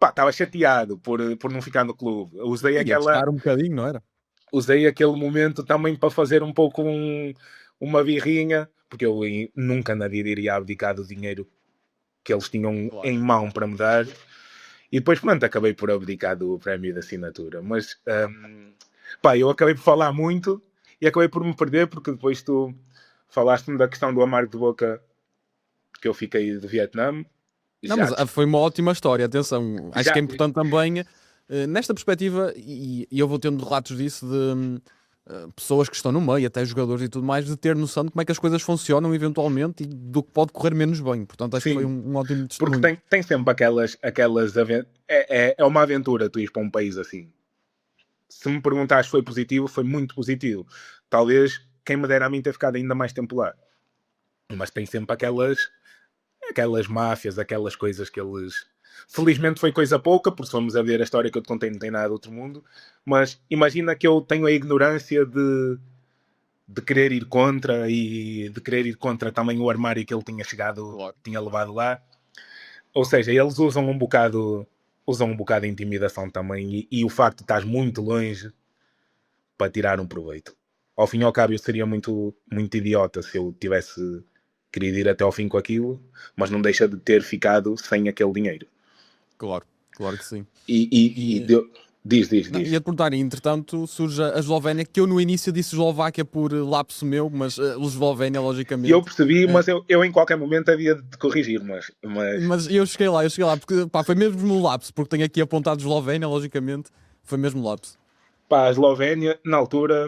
estava chateado por não ficar no clube. Eu usei aquela... um bocadinho, não era? Usei aquele momento também para fazer um pouco uma birrinha, porque eu nunca na vida iria abdicar do dinheiro que eles tinham em mão para me dar. E depois, pronto, acabei por abdicar do prémio de assinatura. Mas, eu acabei por falar muito e acabei por me perder, porque depois tu falaste-me da questão do amargo de boca que eu fiquei do Vietnã. Não, mas foi uma ótima história, atenção. Acho que é importante também, nesta perspectiva, e eu vou tendo relatos disso de pessoas que estão no meio, até jogadores e tudo mais, de ter noção de como é que as coisas funcionam eventualmente e do que pode correr menos bem. Portanto, acho que foi um ótimo testemunho. Porque tem sempre aquelas é uma aventura tu ir para um país assim. Se me perguntares se foi positivo, foi muito positivo. Talvez quem me dera a mim ter ficado ainda mais tempo lá. Mas tem sempre aquelas máfias, aquelas coisas que eles... Felizmente foi coisa pouca, porque se formos a ver a história que eu te contei não tem nada de outro mundo, mas imagina que eu tenho a ignorância de querer ir contra e de querer ir contra também o armário que ele tinha tinha levado lá. Ou seja, eles usam um bocado de intimidação também e o facto de estás muito longe para tirar um proveito. Ao fim e ao cabo eu seria muito, muito idiota se eu tivesse querido ir até ao fim com aquilo, mas não deixa de ter ficado sem aquele dinheiro. Claro que sim. Diz. Ia perguntar, entretanto surge a Eslovénia, que eu no início disse Eslováquia por lapso meu, mas Eslovénia, logicamente... Eu percebi, mas eu em qualquer momento havia de corrigir, mas eu cheguei lá, porque foi mesmo no lapso, porque tenho aqui apontado Eslovénia, logicamente, foi mesmo lapso. A Eslovénia, na altura,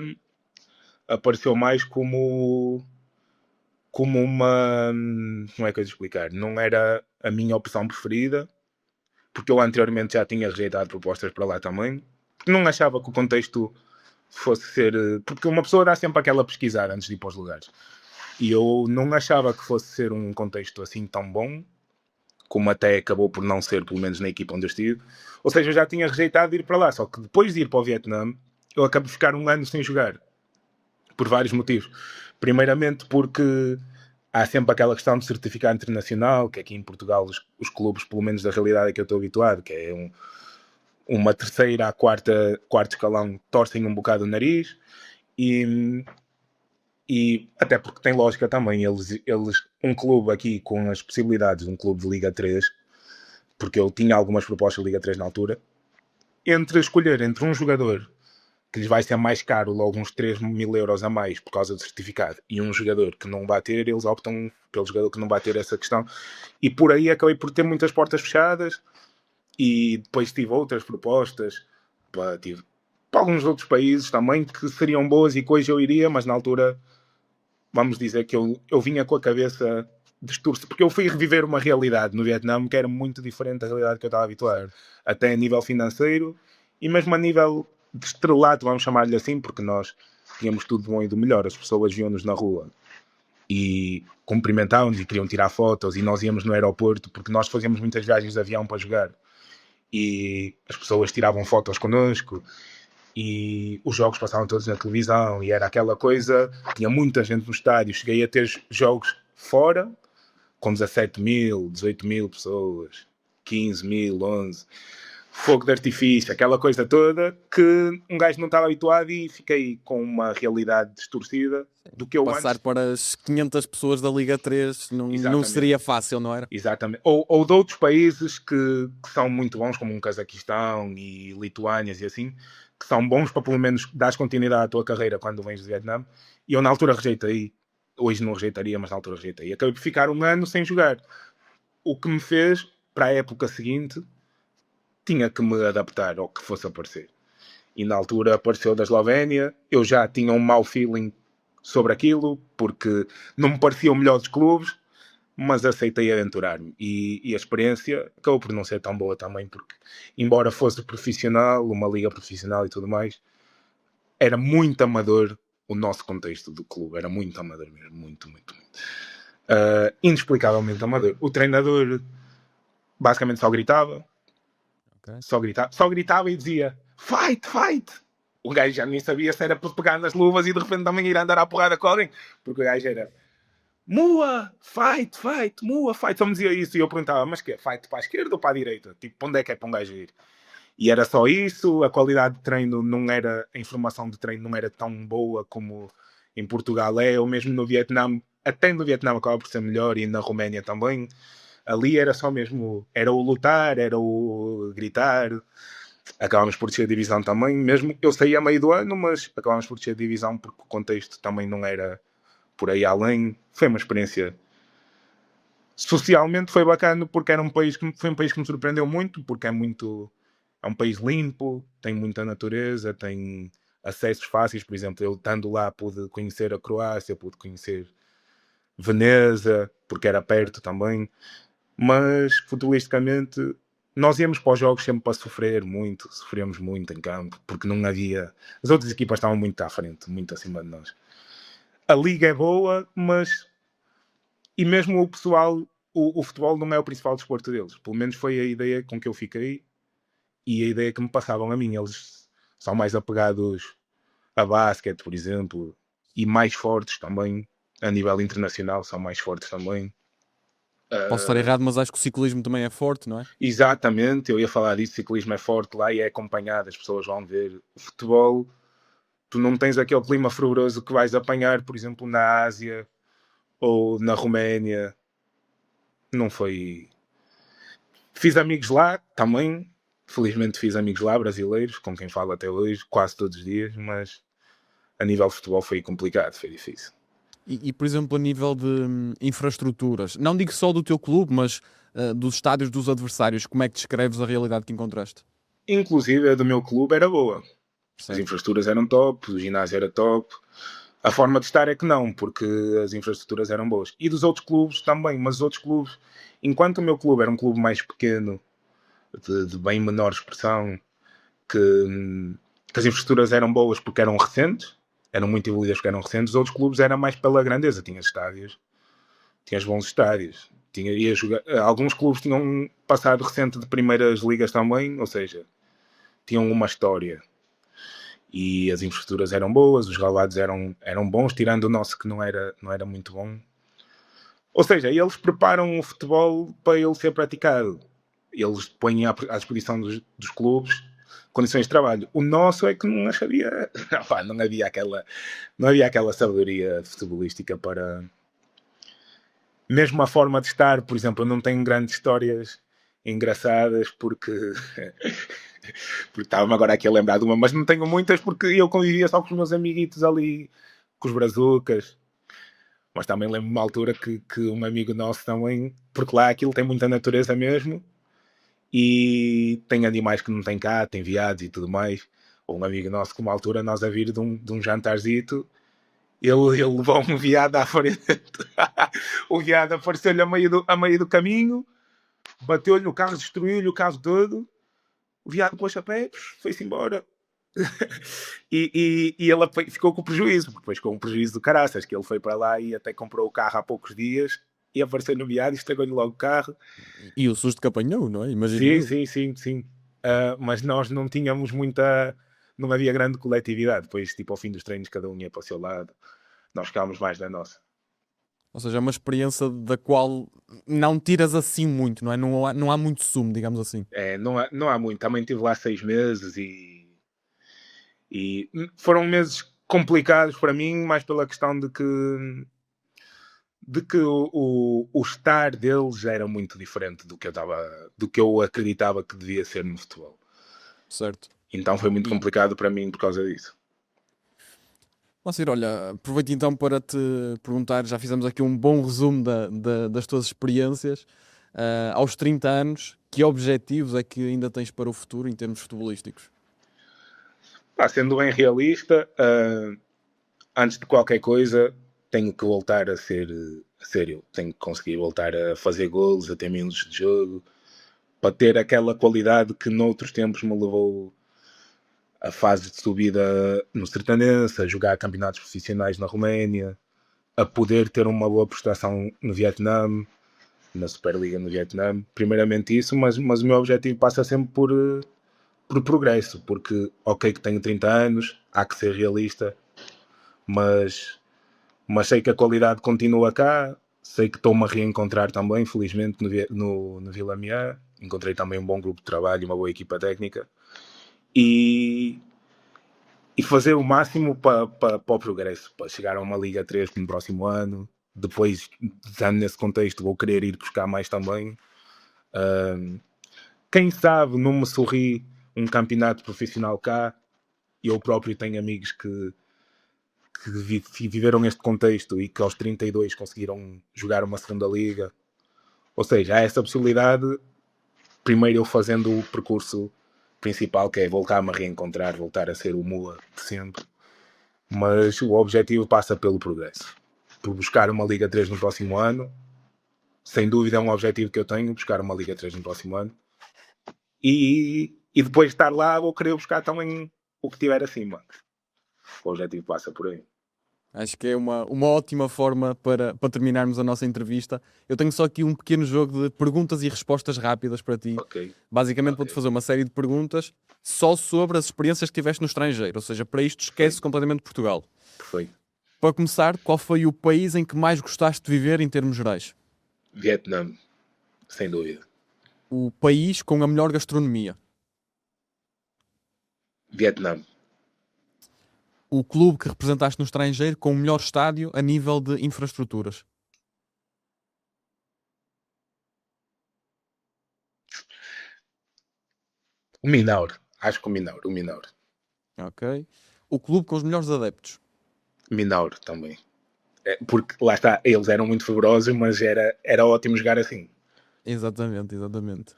apareceu mais como uma... Como é que eu ia explicar? Não era a minha opção preferida, porque eu anteriormente já tinha rejeitado propostas para lá também, porque não achava que o contexto fosse ser... Porque uma pessoa dá sempre aquela pesquisada antes de ir para os lugares. E eu não achava que fosse ser um contexto assim tão bom, como até acabou por não ser, pelo menos na equipa onde eu estive. Ou seja, eu já tinha rejeitado de ir para lá, só que depois de ir para o Vietnã, eu acabo de ficar 1 ano sem jogar. Por vários motivos. Primeiramente porque há sempre aquela questão de certificado internacional, que aqui em Portugal os clubes, pelo menos da realidade que eu estou habituado, que é uma terceira a quarto escalão, torcem um bocado o nariz, e até porque tem lógica também, um clube aqui com as possibilidades de um clube de Liga 3, porque eu tinha algumas propostas de Liga 3 na altura, escolher entre um jogador que lhes vai ser mais caro, logo uns 3.000 euros a mais por causa do certificado, e um jogador que não vai ter, eles optam pelo jogador que não vai ter essa questão. E por aí acabei por ter muitas portas fechadas, e depois tive outras propostas para alguns outros países também, que seriam boas e que hoje eu iria, mas na altura, vamos dizer que eu vinha com a cabeça distorcida, porque eu fui reviver uma realidade no Vietnã que era muito diferente da realidade que eu estava habituado, até a nível financeiro, e mesmo a nível de estrelato, vamos chamar-lhe assim, porque nós tínhamos tudo de bom e do melhor. As pessoas viam-nos na rua e cumprimentavam-nos e queriam tirar fotos, e nós íamos no aeroporto, porque nós fazíamos muitas viagens de avião para jogar, e as pessoas tiravam fotos connosco, e os jogos passavam todos na televisão e era aquela coisa, tinha muita gente no estádio, cheguei a ter jogos fora com 17 mil, 18 mil pessoas, 15 mil, 11, fogo de artifício, aquela coisa toda que um gajo não estava habituado e fiquei com uma realidade distorcida do que eu Passar antes... para as 500 pessoas da Liga 3 não Exatamente. seria fácil, não era? Exatamente. Ou de outros países que são muito bons, como um Cazaquistão e Lituânias e assim, que são bons para pelo menos dar continuidade à tua carreira quando vens do Vietnã. E eu na altura rejeitei, hoje não rejeitaria, mas na altura rejeitei. Acabei por ficar um ano sem jogar. O que me fez, para a época seguinte, tinha que me adaptar ao que fosse aparecer. E na altura apareceu da Eslovénia, eu já tinha um mau feeling sobre aquilo, porque não me parecia o melhor dos clubes, mas aceitei aventurar-me. E a experiência acabou por não ser tão boa também, porque, embora fosse profissional, uma liga profissional e tudo mais, era muito amador o nosso contexto do clube. Era muito amador mesmo, muito, muito, muito. Inexplicavelmente amador. O treinador basicamente só gritava, Okay. só gritava e dizia fight, fight! O gajo já nem sabia se era para pegar nas luvas e de repente também ir andar à porrada com alguém, porque o gajo era Mua, fight, fight, Mua, fight. Só me dizia isso e eu perguntava, mas que é? Fight para a esquerda ou para a direita? Tipo, onde é que é para um gajo ir? E era só isso, a qualidade de treino não era, a informação de treino não era tão boa como em Portugal é, ou mesmo no Vietnã, até no Vietnã acaba por ser melhor e na Roménia também. Ali era só mesmo, era o lutar, era o gritar. Acabámos por descer a divisão também, mesmo eu saí a meio do ano, mas acabámos por descer a divisão porque o contexto também não era por aí além. Foi uma experiência socialmente foi bacana porque era foi um país que me surpreendeu muito, porque é um país limpo, tem muita natureza, tem acessos fáceis. Por exemplo, eu estando lá pude conhecer a Croácia, pude conhecer Veneza, porque era perto também, mas futbolisticamente nós íamos para os jogos sempre para sofrer muito, sofremos muito em campo, porque não havia, as outras equipas estavam muito à frente, muito acima de nós. A liga é boa, mas e mesmo o pessoal, o futebol não é o principal desporto deles. Pelo menos foi a ideia com que eu fiquei e a ideia que me passavam a mim. Eles são mais apegados a basquete, por exemplo, e mais fortes também, a nível internacional, são mais fortes também. Posso estar errado, mas acho que o ciclismo também é forte, não é? Exatamente, eu ia falar disso, o ciclismo é forte lá e é acompanhado, as pessoas vão ver. O futebol, tu não tens aquele clima fervoroso que vais apanhar, por exemplo, na Ásia ou na Roménia. Não foi. Fiz amigos lá também. Felizmente fiz amigos lá, brasileiros, com quem falo até hoje, quase todos os dias, mas a nível de futebol foi complicado, foi difícil. Por exemplo, a nível de infraestruturas, não digo só do teu clube, mas dos estádios dos adversários, como é que descreves a realidade que encontraste? Inclusive a do meu clube era boa. As Certo. infraestruturas eram top, o ginásio era top. A forma de estar é que não, porque as infraestruturas eram boas. E dos outros clubes também, mas os outros clubes, enquanto o meu clube era um clube mais pequeno, de bem menor expressão, que as infraestruturas eram boas porque eram recentes, eram muito evoluídas porque eram recentes, os outros clubes eram mais pela grandeza, tinhas estádios, tinhas bons estádios. Alguns clubes tinham passado recente de primeiras ligas também, ou seja, tinham uma história. E as infraestruturas eram boas, os ralados eram bons, tirando o nosso que não era muito bom. Ou seja, eles preparam o futebol para ele ser praticado. Eles põem à disposição dos clubes condições de trabalho. O nosso é que não havia, não havia aquela sabedoria futebolística para... Mesmo a forma de estar, por exemplo, eu não tenho grandes histórias engraçadas porque estava-me agora aqui a lembrar de uma, mas não tenho muitas porque eu convivia só com os meus amiguitos ali, com os brazucas. Mas também lembro-me de uma altura que um amigo nosso também, porque lá aquilo tem muita natureza mesmo, e tem animais que não tem cá, tem veados e tudo mais. Ou um amigo nosso que uma altura nós a vir de um jantarzito, ele levou um veado à frente. O veado apareceu-lhe a meio do caminho, bateu-lhe no carro, destruiu-lhe o carro todo. O veado pôs a pé, foi-se embora. e ele ficou com prejuízo, porque depois com um prejuízo do caraças, que ele foi para lá e até comprou o carro há poucos dias e apareceu no viado e estragou-lhe logo o carro. E o susto que apanhou, não é? Imagino Sim, eu. sim, sim, sim. Mas nós não tínhamos muita... não havia grande coletividade. Depois, tipo, ao fim dos treinos, cada um ia para o seu lado. Nós ficávamos mais na nossa. Ou seja, é uma experiência da qual não tiras assim muito, não é? Não há muito sumo, digamos assim. Não há muito. Também estive lá 6 meses e foram meses complicados para mim, mais pela questão de que o estar deles era muito diferente do que eu acreditava que devia ser no futebol. Certo. Então foi muito E, complicado para mim por causa disso. Moacir, olha, aproveito então para te perguntar, já fizemos aqui um bom resumo das tuas experiências. Aos 30 anos, que objetivos é que ainda tens para o futuro em termos futebolísticos? Sendo bem realista, antes de qualquer coisa, tenho que voltar a ser eu. Tenho que conseguir voltar a fazer golos, a ter minutos de jogo, para ter aquela qualidade que noutros tempos me levou a fase de subida no Sertanense, a jogar campeonatos profissionais na Roménia, a poder ter uma boa prestação no Vietnã, na Superliga no Vietnã. Primeiramente isso, mas o meu objetivo passa sempre por progresso, porque ok que tenho 30 anos, há que ser realista, mas sei que a qualidade continua cá, sei que estou-me a reencontrar também, felizmente, no Vila Miã. Encontrei também um bom grupo de trabalho e uma boa equipa técnica. E fazer o máximo para o progresso, para chegar a uma Liga 3 no próximo ano. Depois, já nesse contexto, vou querer ir buscar mais também. Quem sabe não me sorri um campeonato profissional cá. Eu próprio tenho amigos que viveram este contexto e que aos 32 conseguiram jogar uma segunda liga. Ou seja, há essa possibilidade, primeiro eu fazendo o percurso principal, que é voltar-me a reencontrar, voltar a ser o Mula de sempre. Mas o objetivo passa pelo progresso. Por buscar uma Liga 3 no próximo ano. Sem dúvida é um objetivo que eu tenho, buscar uma Liga 3 no próximo ano. E depois de estar lá, vou querer buscar também o que tiver acima. O objetivo passa por aí. Acho que é uma ótima forma para terminarmos a nossa entrevista. Eu tenho só aqui um pequeno jogo de perguntas e respostas rápidas para ti. Ok. Basicamente, vou-te fazer uma série de perguntas só sobre as experiências que tiveste no estrangeiro. Ou seja, para isto, esquece completamente Portugal. Perfeito. Para começar, qual foi o país em que mais gostaste de viver em termos gerais? Vietnã, sem dúvida. O país com a melhor gastronomia? Vietnã, O clube que representaste no estrangeiro com o melhor estádio a nível de infraestruturas? o Minaur. Acho que o Minaur. Ok. O clube com os melhores adeptos? Minaur também. Porque lá está, eles eram muito fervorosos, mas era ótimo jogar assim. Exatamente, exatamente.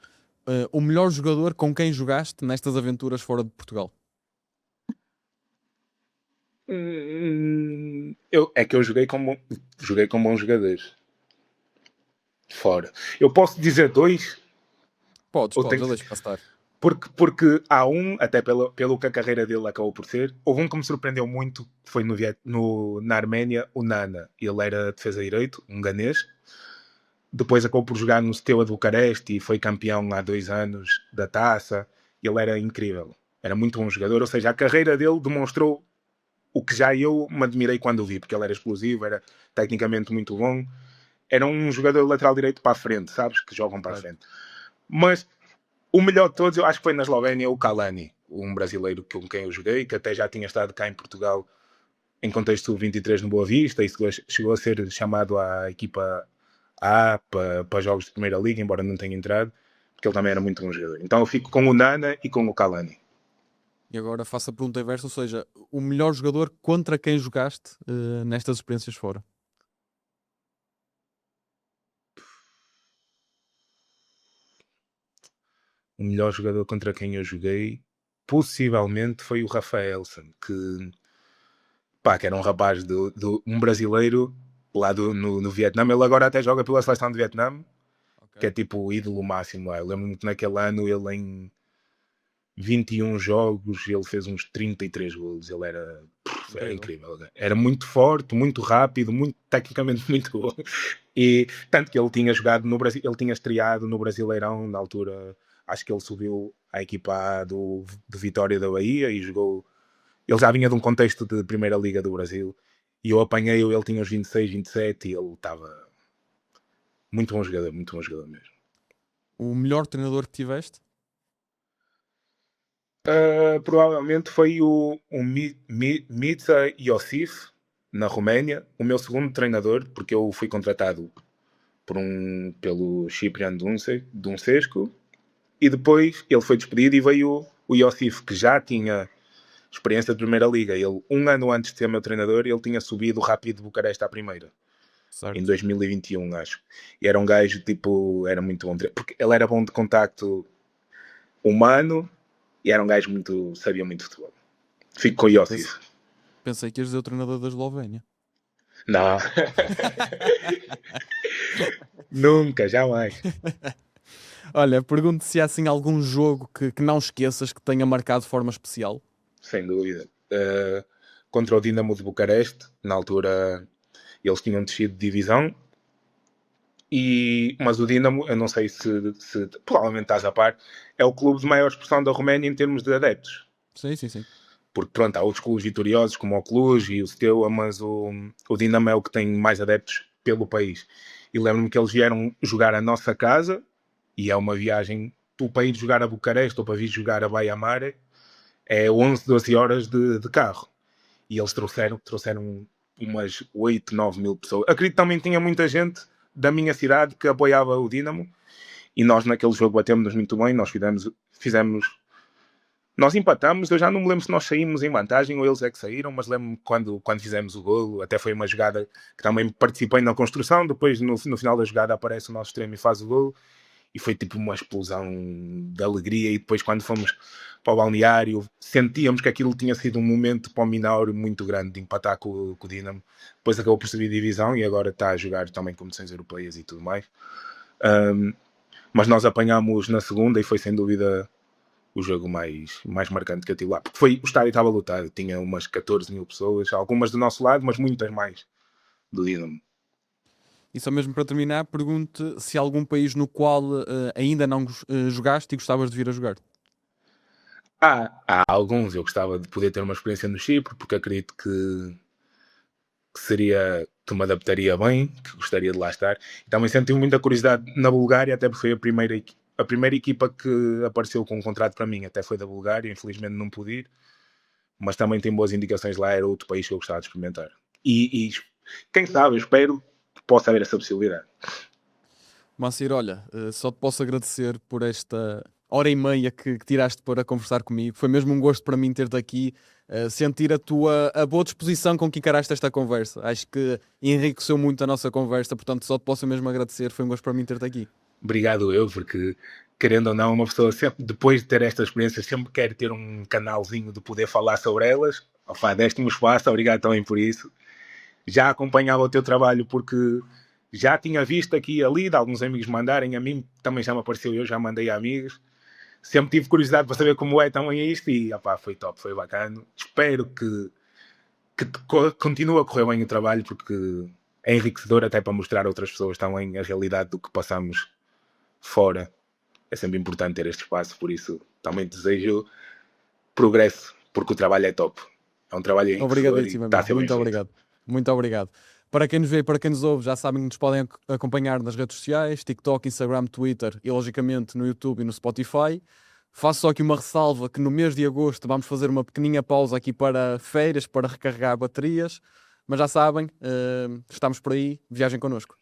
O melhor jogador com quem jogaste nestas aventuras fora de Portugal? É que eu joguei com bons jogadores. Fora. Eu posso dizer dois? Podes, Ou podes, tem eu que deixo ser? passar. Porque há um, até pelo que a carreira dele acabou por ser, houve um que me surpreendeu muito, que foi na Arménia, o Nana. Ele era defesa direito, um ganês. Depois acabou por jogar no Steaua de Bucareste e foi campeão há 2 anos da taça. Ele era incrível. Era muito bom jogador. Ou seja, a carreira dele demonstrou o que já eu me admirei quando o vi, porque ele era explosivo, era tecnicamente muito bom. Era um jogador lateral direito para a frente, sabes? Que jogam para a Claro. frente. Mas o melhor de todos, eu acho que foi na Eslovénia, o Kalani, um brasileiro com quem eu joguei, que até já tinha estado cá em Portugal em contexto 23 no Boa Vista e chegou a ser chamado à equipa A para jogos de Primeira Liga, embora não tenha entrado, porque ele também era muito bom jogador. Então eu fico com o Nana e com o Kalani. E agora faço a pergunta inversa, ou seja, o melhor jogador contra quem jogaste nestas experiências fora? O melhor jogador contra quem eu joguei, possivelmente, foi o Rafaelson, que era um rapaz, um brasileiro lá no Vietnã. Ele agora até joga pela seleção de Vietnã, que é tipo o ídolo máximo lá. Eu lembro-me que naquele ano ele em 21 jogos ele fez uns 33 golos. Ele era incrível. Era muito forte, muito rápido, tecnicamente muito bom. E tanto que ele tinha jogado no Brasil, ele tinha estreado no Brasileirão na altura acho que ele subiu à equipa A de Vitória da Bahia e jogou. Ele já vinha de um contexto de Primeira Liga do Brasil e eu apanhei-o, ele tinha os 26, 27 e ele estava muito bom jogador mesmo. O melhor treinador que tiveste? Provavelmente foi o Mitsa Iosif, na Roménia, o meu segundo treinador, porque eu fui contratado pelo Ciprian Duncescu, e depois ele foi despedido e veio o Iosif, que já tinha experiência de Primeira Liga. Ele, um ano antes de ser meu treinador, ele tinha subido o Rapid de Bucareste à primeira. Certo. Em 2021, acho. E era um gajo, tipo, era muito bom. Porque ele era bom de contacto humano e era um gajo sabia muito de futebol. Fico com o Iosif. Pensei que ias dizer o treinador da Eslovénia. Não. Nunca, jamais. Olha, pergunto se há assim algum jogo que não esqueças que tenha marcado de forma especial. Sem dúvida. Contra o Dinamo de Bucareste, na altura eles tinham descido de divisão, mas o Dinamo, eu não sei se provavelmente estás a par, é o clube de maior expressão da Roménia em termos de adeptos. Sim, sim, sim. Porque pronto, há outros clubes vitoriosos como o Cluj e o Steaua, mas o Dinamo é o que tem mais adeptos pelo país. E lembro-me que eles vieram jogar a nossa casa, e é uma viagem para ir jogar a Bucareste ou para vir jogar a Baia Mare, é 11, 12 horas de carro. E eles trouxeram umas 8, 9 mil pessoas. Acredito que também tinha muita gente da minha cidade que apoiava o Dinamo, e nós naquele jogo batemos-nos muito bem, nós nós empatamos, eu já não me lembro se nós saímos em vantagem ou eles é que saíram, mas lembro-me quando fizemos o golo, até foi uma jogada que também participei na construção, depois no final da jogada aparece o nosso extremo e faz o golo, e foi tipo uma explosão de alegria, e depois quando fomos para o balneário, sentíamos que aquilo tinha sido um momento para o Minauro muito grande, de empatar com o Dinamo. Depois acabou por subir divisão e agora está a jogar também competições europeias e tudo mais. Mas nós apanhámos na segunda e foi sem dúvida o jogo mais marcante que eu tive lá, porque o estádio estava lotado, tinha umas 14 mil pessoas, algumas do nosso lado, mas muitas mais do Dinamo. E só mesmo para terminar, pergunto se há algum país no qual ainda não jogaste e gostavas de vir a jogar. Há alguns, eu gostava de poder ter uma experiência no Chipre, porque acredito que que me adaptaria bem, que gostaria de lá estar. E também senti muita curiosidade na Bulgária, até porque foi a primeira equipa que apareceu com um contrato para mim, até foi da Bulgária, infelizmente não pude ir, mas também tem boas indicações lá, era outro país que eu gostava de experimentar. E quem sabe, eu espero que possa haver essa possibilidade. Massir, olha, só te posso agradecer por esta hora e meia que tiraste para conversar comigo. Foi mesmo um gosto para mim ter-te aqui, sentir a boa disposição com que encaraste esta conversa. Acho que enriqueceu muito a nossa conversa, portanto só te posso mesmo agradecer. Foi um gosto para mim ter-te aqui. Obrigado eu, porque querendo ou não, uma pessoa sempre, depois de ter esta experiência, sempre quer ter um canalzinho de poder falar sobre elas. Deste-me um espaço, obrigado também por isso. Já acompanhava o teu trabalho porque já tinha visto aqui e ali, de alguns amigos mandarem, a mim também já me apareceu, eu já mandei a amigos. Sempre tive curiosidade para saber como é também isto e foi top, foi bacana. Espero que continue a correr bem o trabalho, porque é enriquecedor até para mostrar a outras pessoas também a realidade do que passamos fora. É sempre importante ter este espaço, por isso também desejo progresso, porque o trabalho é top. É um trabalho enriquecedor e está a ser muito obrigado. Muito obrigado. Para quem nos vê e para quem nos ouve, já sabem que nos podem acompanhar nas redes sociais, TikTok, Instagram, Twitter e logicamente no YouTube e no Spotify. Faço só aqui uma ressalva que no mês de agosto vamos fazer uma pequeninha pausa aqui para férias, para recarregar baterias. Mas já sabem, estamos por aí, viajem connosco.